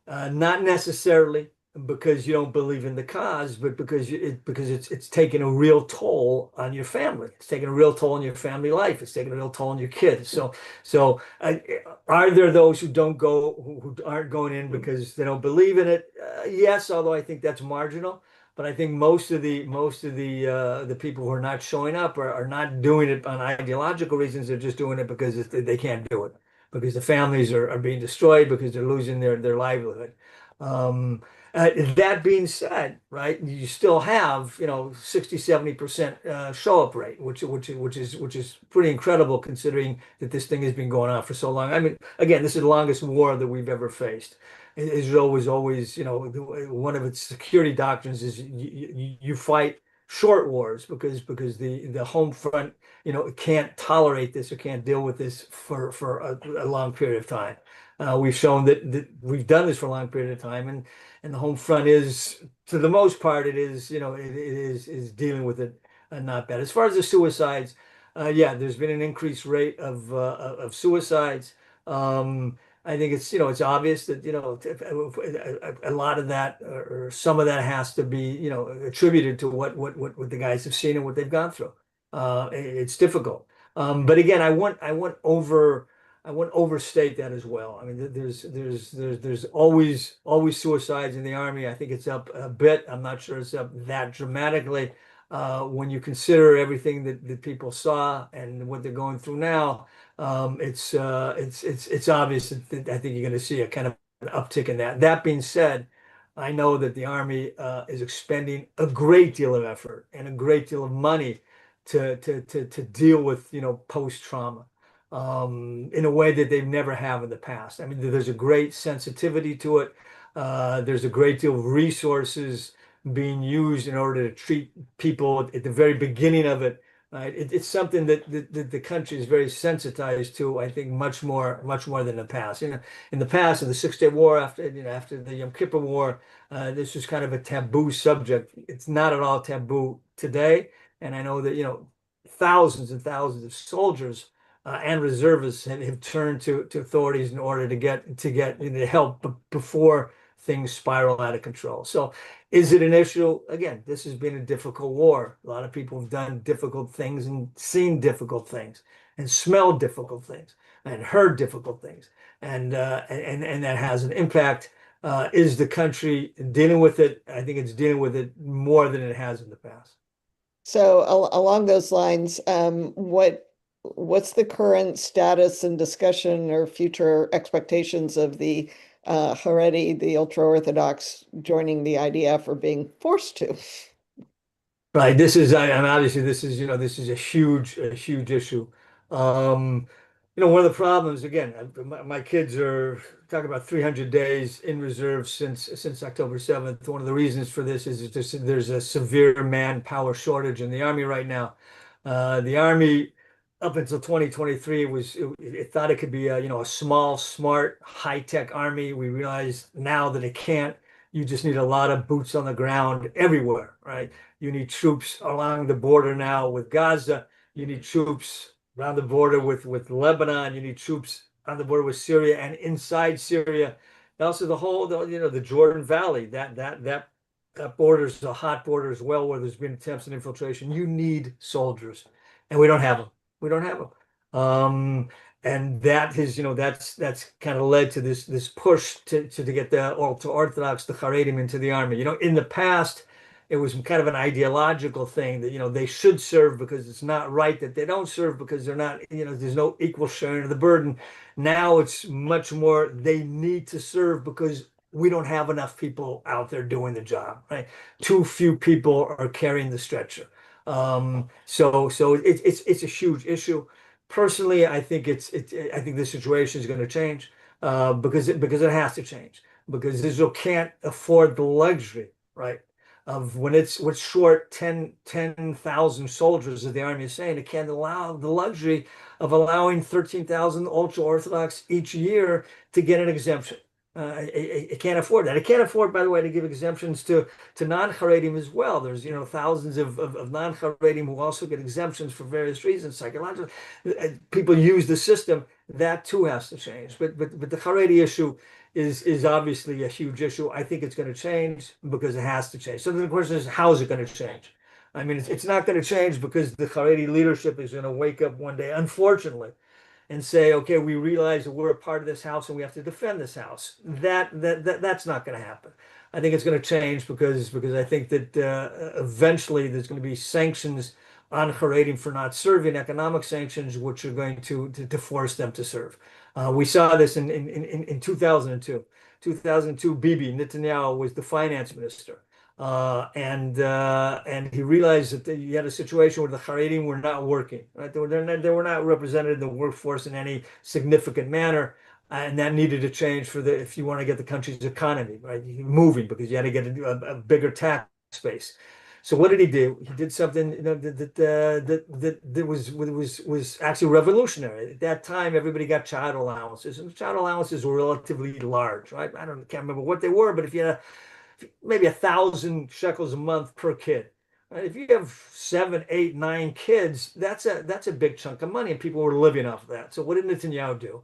Not necessarily because you don't believe in the cause, but because it's taking a real toll on your family. It's taking a real toll on your family life. It's taking a real toll on your kids. So are there those who don't go, who aren't going in because they don't believe in it? Yes, although I think that's marginal. But I think most of the people who are not showing up are not doing it on ideological reasons. They're just doing it because they can't do it, because the families are being destroyed, because they're losing their livelihood. Um, that being said, right, you still have, 60, 70% show up rate, which is pretty incredible considering that this thing has been going on for so long. I mean, again, this is the longest war that we've ever faced. Israel was always, one of its security doctrines is you fight short wars because the home front, can't tolerate this or can't deal with this for a long period of time. We've shown that we've done this for a long period of time, and the home front is, to the most part, it is, it is dealing with it not bad. As far as the suicides, yeah, there's been an increased rate of suicides. I think it's obvious that a lot of that, or some of that, has to be attributed to what the guys have seen and what they've gone through. It's difficult, but again, I won't overstate that as well. I mean, there's always suicides in the army. I think it's up a bit. I'm not sure it's up that dramatically. When you consider everything that people saw and what they're going through now, it's obvious that I think you're going to see a kind of an uptick in that. That being said, I know that the army is expending a great deal of effort and a great deal of money to deal with post trauma in a way that they've never have in the past. I mean, there's a great sensitivity to it. There's a great deal of resources being used in order to treat people at the very beginning of it. Right? It's something that the country is very sensitized to, I think, much more than the past. In the past, in the Six-Day War, after the Yom Kippur War, this was kind of a taboo subject. It's not at all taboo today, and I know that thousands and thousands of soldiers and reservists have turned to authorities in order to get help before things spiral out of control. So, is it an issue? Again, this has been a difficult war. A lot of people have done difficult things and seen difficult things and smelled difficult things and heard difficult things, and that has an impact. Is the country dealing with it? I think it's dealing with it more than it has in the past. So along those lines, what's the current status and discussion or future expectations of the Haredi, the ultra-Orthodox, joining the IDF or being forced to? Right. And obviously this is a huge issue. Um, one of the problems, again, my kids are talking about 300 days in reserve since October 7th. One of the reasons for this is there's a severe manpower shortage in the Army right now. The Army, up until 2023, it thought it could be a small, smart, high-tech Army. We realize now that it can't. You just need a lot of boots on the ground everywhere, right? You need troops along the border now with Gaza. You need troops around the border with Lebanon. You need troops on the border with Syria and inside Syria. And also the Jordan Valley, that border is a hot border as well, where there's been attempts at infiltration. You need soldiers, and we don't have them. We don't have them. And that is, that's kind of led to this push to get the ultra Orthodox, the Haredim, into the army. In the past, it was kind of an ideological thing that they should serve because it's not right that they don't serve because they're not, there's no equal sharing of the burden. Now it's much more they need to serve because we don't have enough people out there doing the job, right? Too few people are carrying the stretcher. So it's a huge issue. Personally, I think I think the situation is going to change because it has to change because Israel can't afford the luxury, right? Of when it's short 10,000 soldiers, as the army is saying, it can't allow the luxury of allowing 13,000 ultra Orthodox each year to get an exemption. It can't afford that. It can't afford, by the way, to give exemptions to non-Haredim as well. There's thousands of non-Haredim who also get exemptions for various reasons, psychological. People use the system. That too has to change. But the Haredi issue is obviously a huge issue. I think it's going to change because it has to change. So the question is, how is it going to change? I mean, it's not going to change because the Haredi leadership is going to wake up one day, unfortunately, and say, okay, we realize that we're a part of this house and we have to defend this house. That's not going to happen. I think it's going to change because I think that eventually there's going to be sanctions on Haredim for not serving, economic sanctions, which are going to force them to serve. We saw this in 2002. 2002, Bibi Netanyahu was the finance minister. And he realized that you had a situation where the Haredim were not working, right? They were not represented in the workforce in any significant manner, and that needed to change if you want to get the country's economy, right, moving, because you had to get a bigger tax base. So what did he do? He did something that was actually revolutionary. At that time, everybody got child allowances, and the child allowances were relatively large, right? Can't remember what they were, but if you had maybe 1,000 shekels a month per kid. Right? If you have 7, 8, 9 kids, that's a big chunk of money, and people were living off of that. So what did Netanyahu do?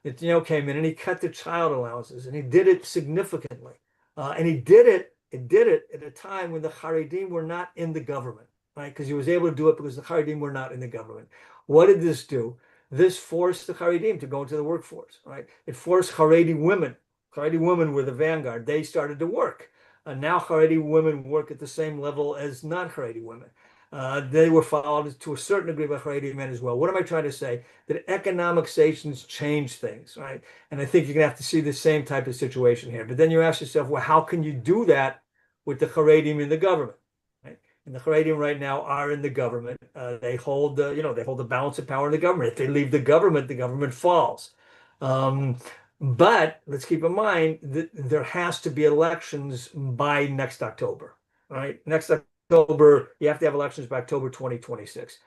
Netanyahu came in and he cut the child allowances, and he did it significantly. And he did it at a time when the Haredim were not in the government, right? Because he was able to do it because the Haredim were not in the government. What did this do? This forced the Haredim to go into the workforce, right? It forced Haredi women. Haredi women were the vanguard. They started to work. Now Haredi women work at the same level as non-Haredi women. They were followed to a certain degree by Haredi men as well. What am I trying to say? That economic sanctions change things, right? And I think you're going to have to see the same type of situation here. But then you ask yourself, well, how can you do that with the Haredim in the government? Right? And the Haredim right now are in the government. They hold the balance of power in the government. If they leave the government falls. But let's keep in mind that there has to be elections by next October, right? Next October, you have to have elections by October 2026.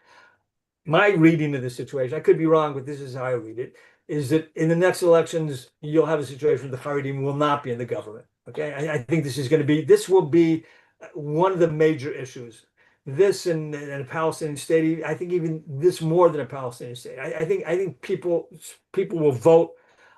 My reading of the situation, I could be wrong, but this is how I read it, is that in the next elections, you'll have a situation where the Haredim will not be in the government. Okay, I think this will be one of the major issues. This and a Palestinian state, I think even this more than a Palestinian state. I think people will vote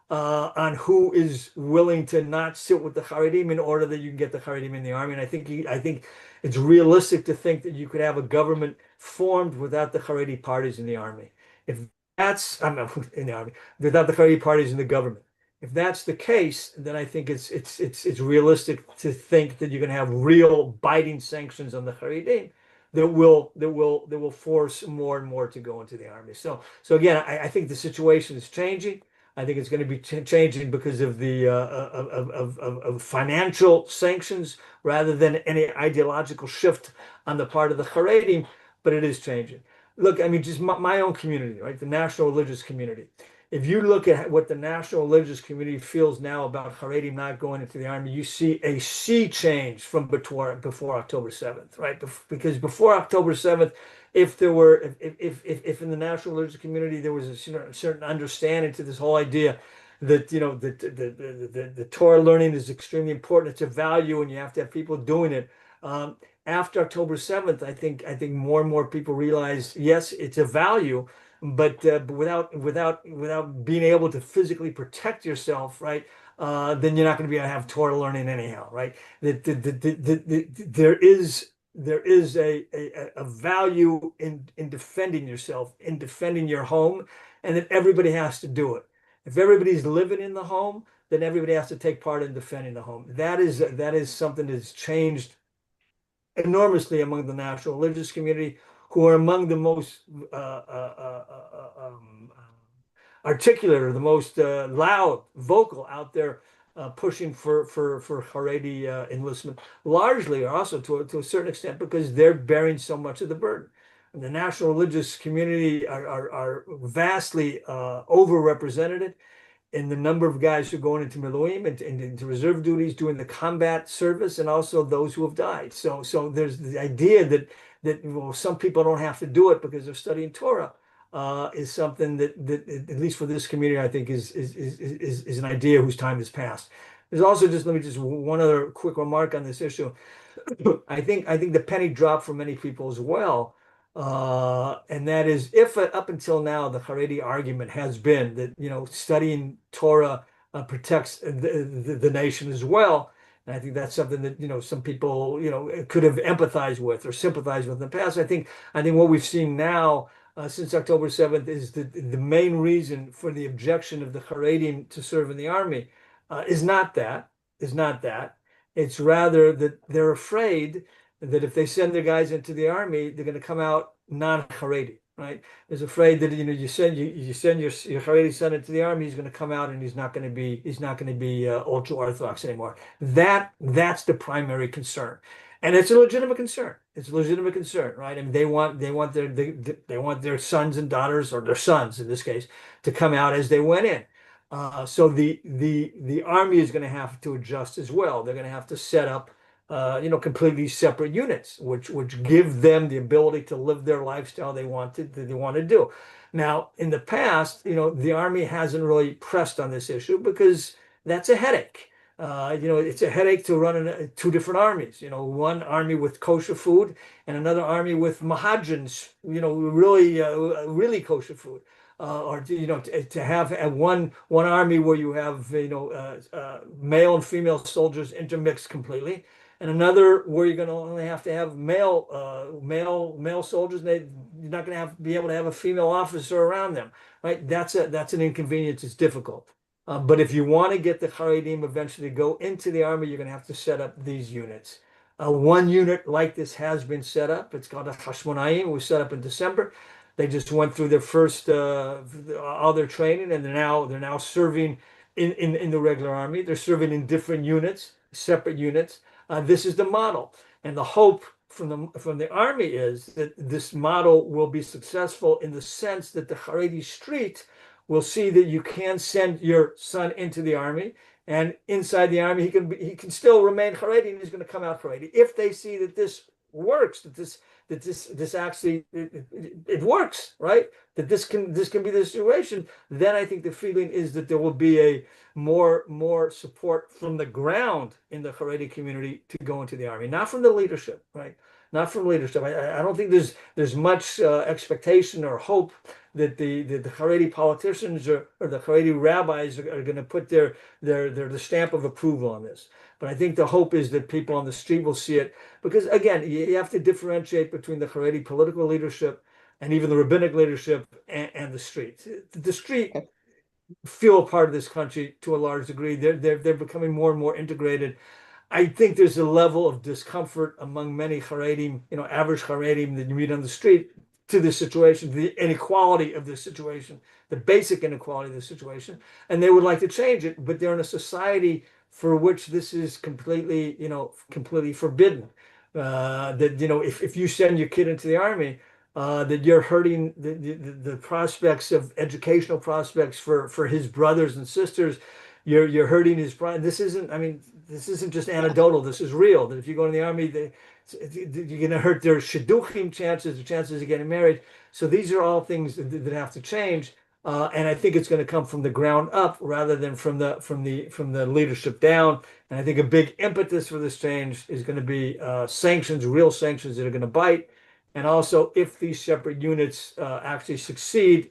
on who is willing to not sit with the Haredim in order that you can get the Haredim in the army. And I think it's realistic to think that you could have a government formed without the Haredi parties in the army. If that's, I'm not in the army, without the Haredi parties in the government. If that's the case, then I think it's realistic to think that you're going to have real biting sanctions on the Haredim that will force more and more to go into the army. So again, I think the situation is changing. I think it's going to be changing because of the of financial sanctions rather than any ideological shift on the part of the Haredim, but it is changing. Look, I mean, just my own community, right? The national religious community. If you look at what the national religious community feels now about Haredim not going into the army, you see a sea change from before October 7th, right? Because before October 7th, if in the national religious community there was a certain understanding to this whole idea that the Torah learning is extremely important, it's a value, and you have to have people doing it. After October 7th, I think more and more people realize, yes, it's a value, but without being able to physically protect yourself, right? Then you're not going to be able to have Torah learning anyhow, right? There is a value in defending yourself, in defending your home, and that everybody has to do it. If everybody's living in the home, then everybody has to take part in defending the home. That is something that's changed enormously among the national religious community, who are among the most articulate, or the most loud, vocal out there, pushing for Haredi enlistment, largely, or also to a certain extent, because they're bearing so much of the burden. And the national religious community are vastly overrepresented in the number of guys who are going into Miloim and into reserve duties, doing the combat service, and also those who have died. So there's the idea that well, some people don't have to do it because they're studying Torah, is something that at least for this community, I think is an idea whose time has passed. There's also, just let me just one other quick remark on this issue. I think the penny dropped for many people as well. And that is, if up until now the Haredi argument has been that studying Torah protects the nation as well, and I think that's something that some people could have empathized with or sympathized with in the past. I think what we've seen now, since October 7th, is that the main reason for the objection of the Haredim to serve in the army is not that. It's rather that they're afraid that if they send their guys into the army, they're going to come out non-Haredi, right? They're afraid that you send your Haredi son into the army, he's going to come out and he's not going to be ultra Orthodox anymore. That's the primary concern, and it's a legitimate concern. It's a legitimate concern, right? I mean, they want their sons and daughters, or their sons in this case, to come out as they went in. So the army is going to have to adjust as well. They're going to have to set up completely separate units, which give them the ability to live their lifestyle they want to do. Now, in the past, the army hasn't really pressed on this issue because that's a headache. It's a headache to run in two different armies. One army with kosher food and another army with mahajans. Really kosher food. Or to have one army where you have male and female soldiers intermixed completely, and another where you're going to only have to have male soldiers, and you're not going to be able to have a female officer around them, right? That's an inconvenience. It's difficult. But if you want to get the Haredim eventually to go into the army, you're going to have to set up these units. One unit like this has been set up. It's called a Hashmonaim. It was set up in December. They just went through their first all their training, and they're now serving in the regular army. They're serving in different units, separate units. This is the model, and the hope from the army is that this model will be successful in the sense that the Haredi street will see that you can send your son into the army, and inside the army he can still remain Haredi, and he's going to come out Haredi. If they see that this works, that this actually it works, right? That this can be the situation, then I think the feeling is that there will be a more support from the ground in the Haredi community to go into the army, not from the leadership, right? Not from leadership. I don't think there's much expectation or hope that the Haredi politicians or the Haredi rabbis are going to put their stamp of approval on this. But I think the hope is that people on the street will see it, because again, you have to differentiate between the Haredi political leadership and even the rabbinic leadership and the street. The street feel a part of this country to a large degree. They're becoming more and more integrated. I think there's a level of discomfort among many Haredim, average Haredim that you meet on the street, to this situation, the inequality of this situation, the basic inequality of the situation, and they would like to change it, but they're in a society for which this is completely forbidden. If you send your kid into the army, that you're hurting the prospects of educational prospects for his brothers and sisters. You're hurting his pride. This isn't just anecdotal. This is real. That if you go in the army, you're going to hurt their shidduchim chances, the chances of getting married. So these are all things that have to change. And I think it's going to come from the ground up rather than from the leadership down. And I think a big impetus for this change is going to be sanctions, real sanctions that are going to bite. And also, if these separate units actually succeed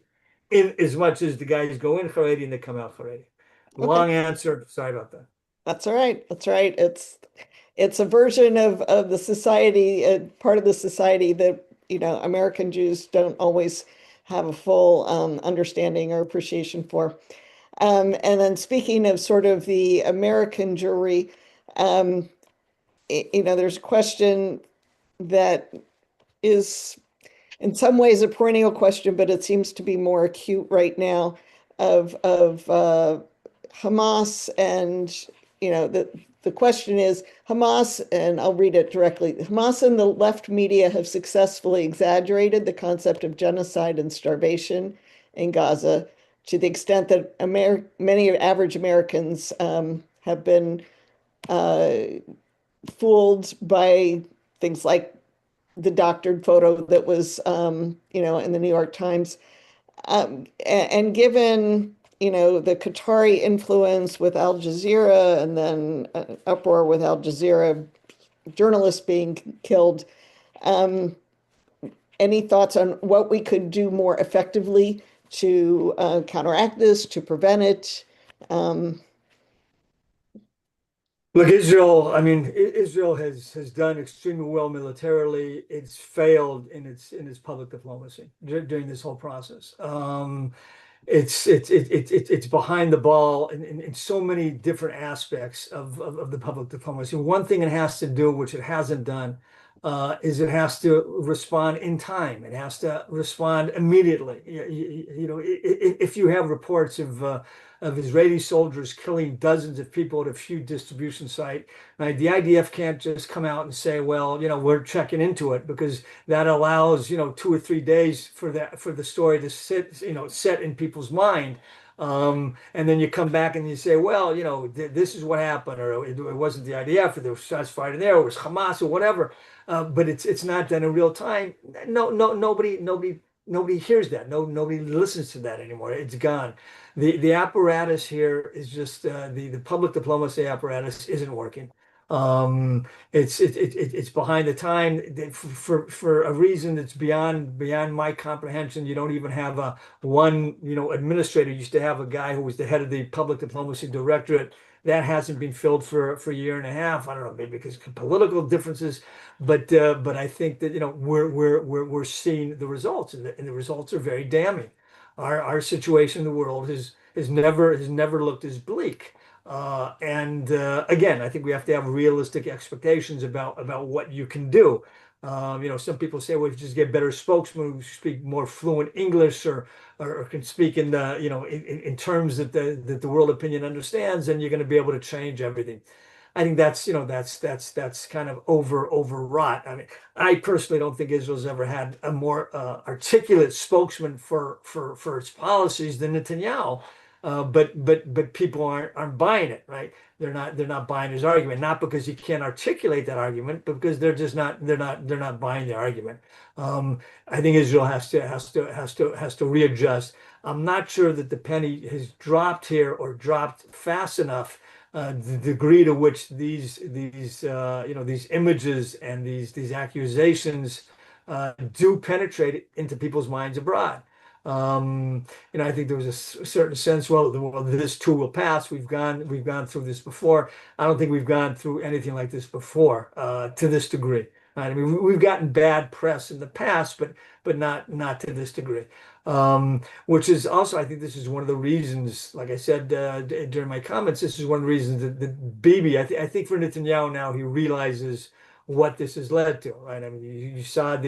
in as much as the guys go in Haredi and they come out Haredi. Okay. Long answer. Sorry about that. That's all right. That's all right. It's a version of the society, part of the society that, American Jews don't always have a full understanding or appreciation for. And then speaking of sort of the American Jewry, um, there's a question that is in some ways a perennial question, but it seems to be more acute right now of Hamas and the question is Hamas, and I'll read it directly. Hamas and the left media have successfully exaggerated the concept of genocide and starvation in Gaza to the extent that many average Americans have been uh, fooled by things like the doctored photo that was, in the New York Times. And given, the Qatari influence with Al Jazeera and then uproar with Al Jazeera, journalists being killed, um, any thoughts on what we could do more effectively to counteract this, to prevent it? Um, Look, Israel, I mean, Israel has done extremely well militarily. It's failed in its public diplomacy during this whole process. It's behind the ball in so many different aspects of the public diplomacy. One thing it has to do, which it hasn't done, is it has to respond in time. It has to respond immediately. If you have reports of Israeli soldiers killing dozens of people at a food distribution site, right, the IDF can't just come out and say, well, we're checking into it, because that allows 2 or 3 days for the story to set in people's mind. And then you come back and you say, well, this is what happened, or it wasn't the IDF, or there was shots fired in there, or it was Hamas, or whatever. But it's not done in real time. No, no, nobody hears that. Nobody listens to that anymore. It's gone. The apparatus here is just the public diplomacy apparatus isn't working. It's behind the time for a reason that's beyond my comprehension. You don't even have a one administrator. You used to have a guy who was the head of the public diplomacy directorate. That hasn't been filled for a year and a half. I don't know, maybe because of political differences, but I think that we're seeing the results, and the results are very damning. Our situation in the world has never looked as bleak. And again, I think we have to have realistic expectations about what you can do. Some people say, well, if you just get better spokesmen who speak more fluent English, or can speak in the in terms that the world opinion understands, then you're going to be able to change everything. I think that's kind of overwrought. I mean, I personally don't think Israel's ever had a more articulate spokesman for its policies than Netanyahu. But people aren't buying it, right? They're not buying his argument, not because he can't articulate that argument, but because they're not buying the argument. I think Israel has to readjust. I'm not sure that the penny has dropped here, or dropped fast enough. The degree to which these images and these accusations do penetrate into people's minds abroad. I think there was a certain sense, well, this too will pass. We've gone through this before. I don't think we've gone through anything like this before, to this degree. Right? I mean, we've gotten bad press in the past, but not to this degree. Which is also, I think this is one of the reasons, like I said during my comments, this is one of the reasons that Bibi, I think for Netanyahu now, he realizes what this has led to, right? I mean, you saw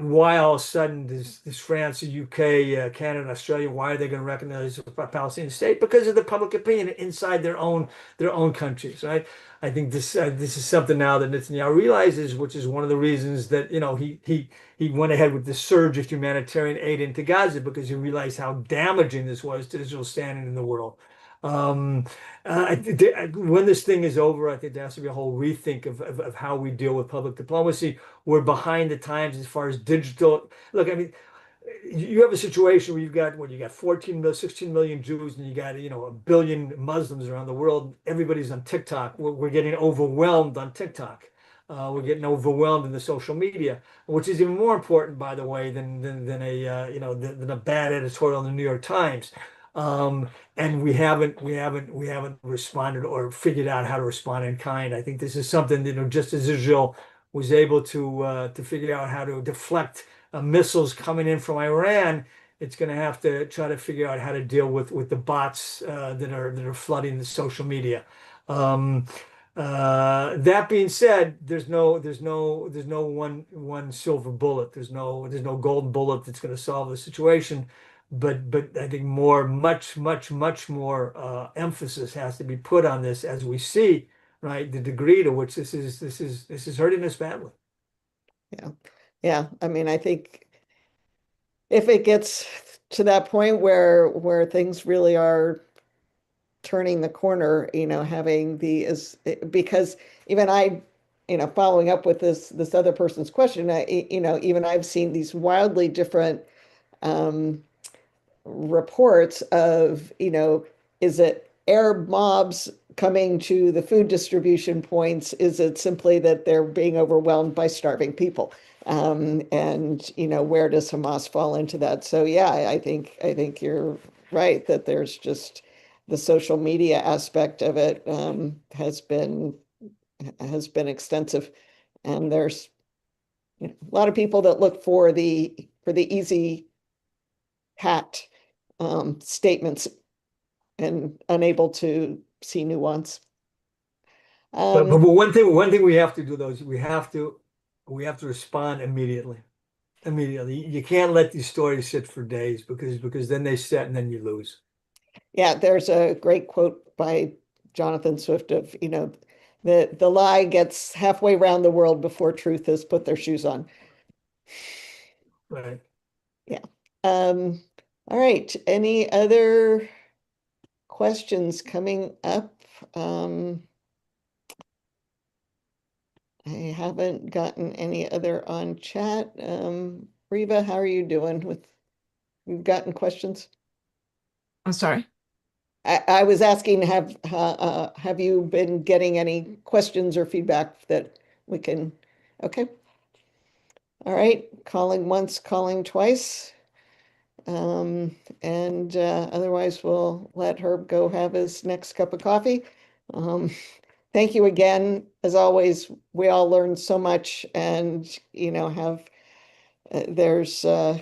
why all of a sudden this France, the UK, Canada, Australia, why are they going to recognize a Palestinian state? Because of the public opinion inside their own countries, right? I think this is something now that Netanyahu realizes, which is one of the reasons that he went ahead with this surge of humanitarian aid into Gaza, because he realized how damaging this was to Israel's standing in the world. Um, when this thing is over, I think there has to be a whole rethink of how we deal with public diplomacy. We're behind the times as far as digital. Look, I mean, you have a situation where you got 14 million, 16 million Jews, and you got a billion Muslims around the world. Everybody's on TikTok. We're getting overwhelmed on TikTok. We're getting overwhelmed in the social media, which is even more important, by the way, than a than a bad editorial in the New York Times. And we haven't responded or figured out how to respond in kind. I think this is something, just as Israel was able to figure out how to deflect missiles coming in from Iran, it's going to have to try to figure out how to deal with the bots that are flooding the social media. Um, that being said, there's no one silver bullet. There's no golden bullet that's going to solve the situation. But I think much more emphasis has to be put on this as we see, right, the degree to which this is hurting us badly. Yeah. Yeah. I mean, I think if it gets to that point where things really are turning the corner, having the is because even I, following up with this other person's question, even I've seen these wildly different um, reports of, is it Arab mobs coming to the food distribution points? Is it simply that they're being overwhelmed by starving people? And where does Hamas fall into that? So yeah, I think you're right that there's just the social media aspect of it has been extensive, and there's a lot of people that look for the easy hat statements and unable to see nuance. But Um, one thing we have to do though is we have to respond immediately. Immediately. You can't let these stories sit for days because then they set and then you lose. yeah, there's a great quote by Jonathan Swift of, the lie gets halfway around the world before truth has put their shoes on. Right. Yeah. Um, all right. Any other questions coming up? I haven't gotten any other on chat. Riva, how are you doing with, you've gotten questions? I'm sorry. I was asking, have you been getting any questions or feedback that we can? Okay, all right. Calling once, calling twice. And otherwise, we'll let Herb go have his next cup of coffee. Um, thank you again. As always, we all learn so much, and have uh, there's uh,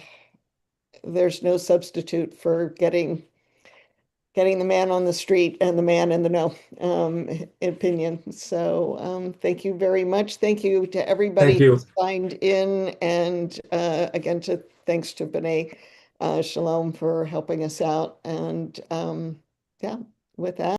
there's no substitute for getting the man on the street and the man in the know opinion. So thank you very much. Thank you to Thank everybody who you. signed in. And again, thanks to B'nai Shalom for helping us out. And yeah, with that.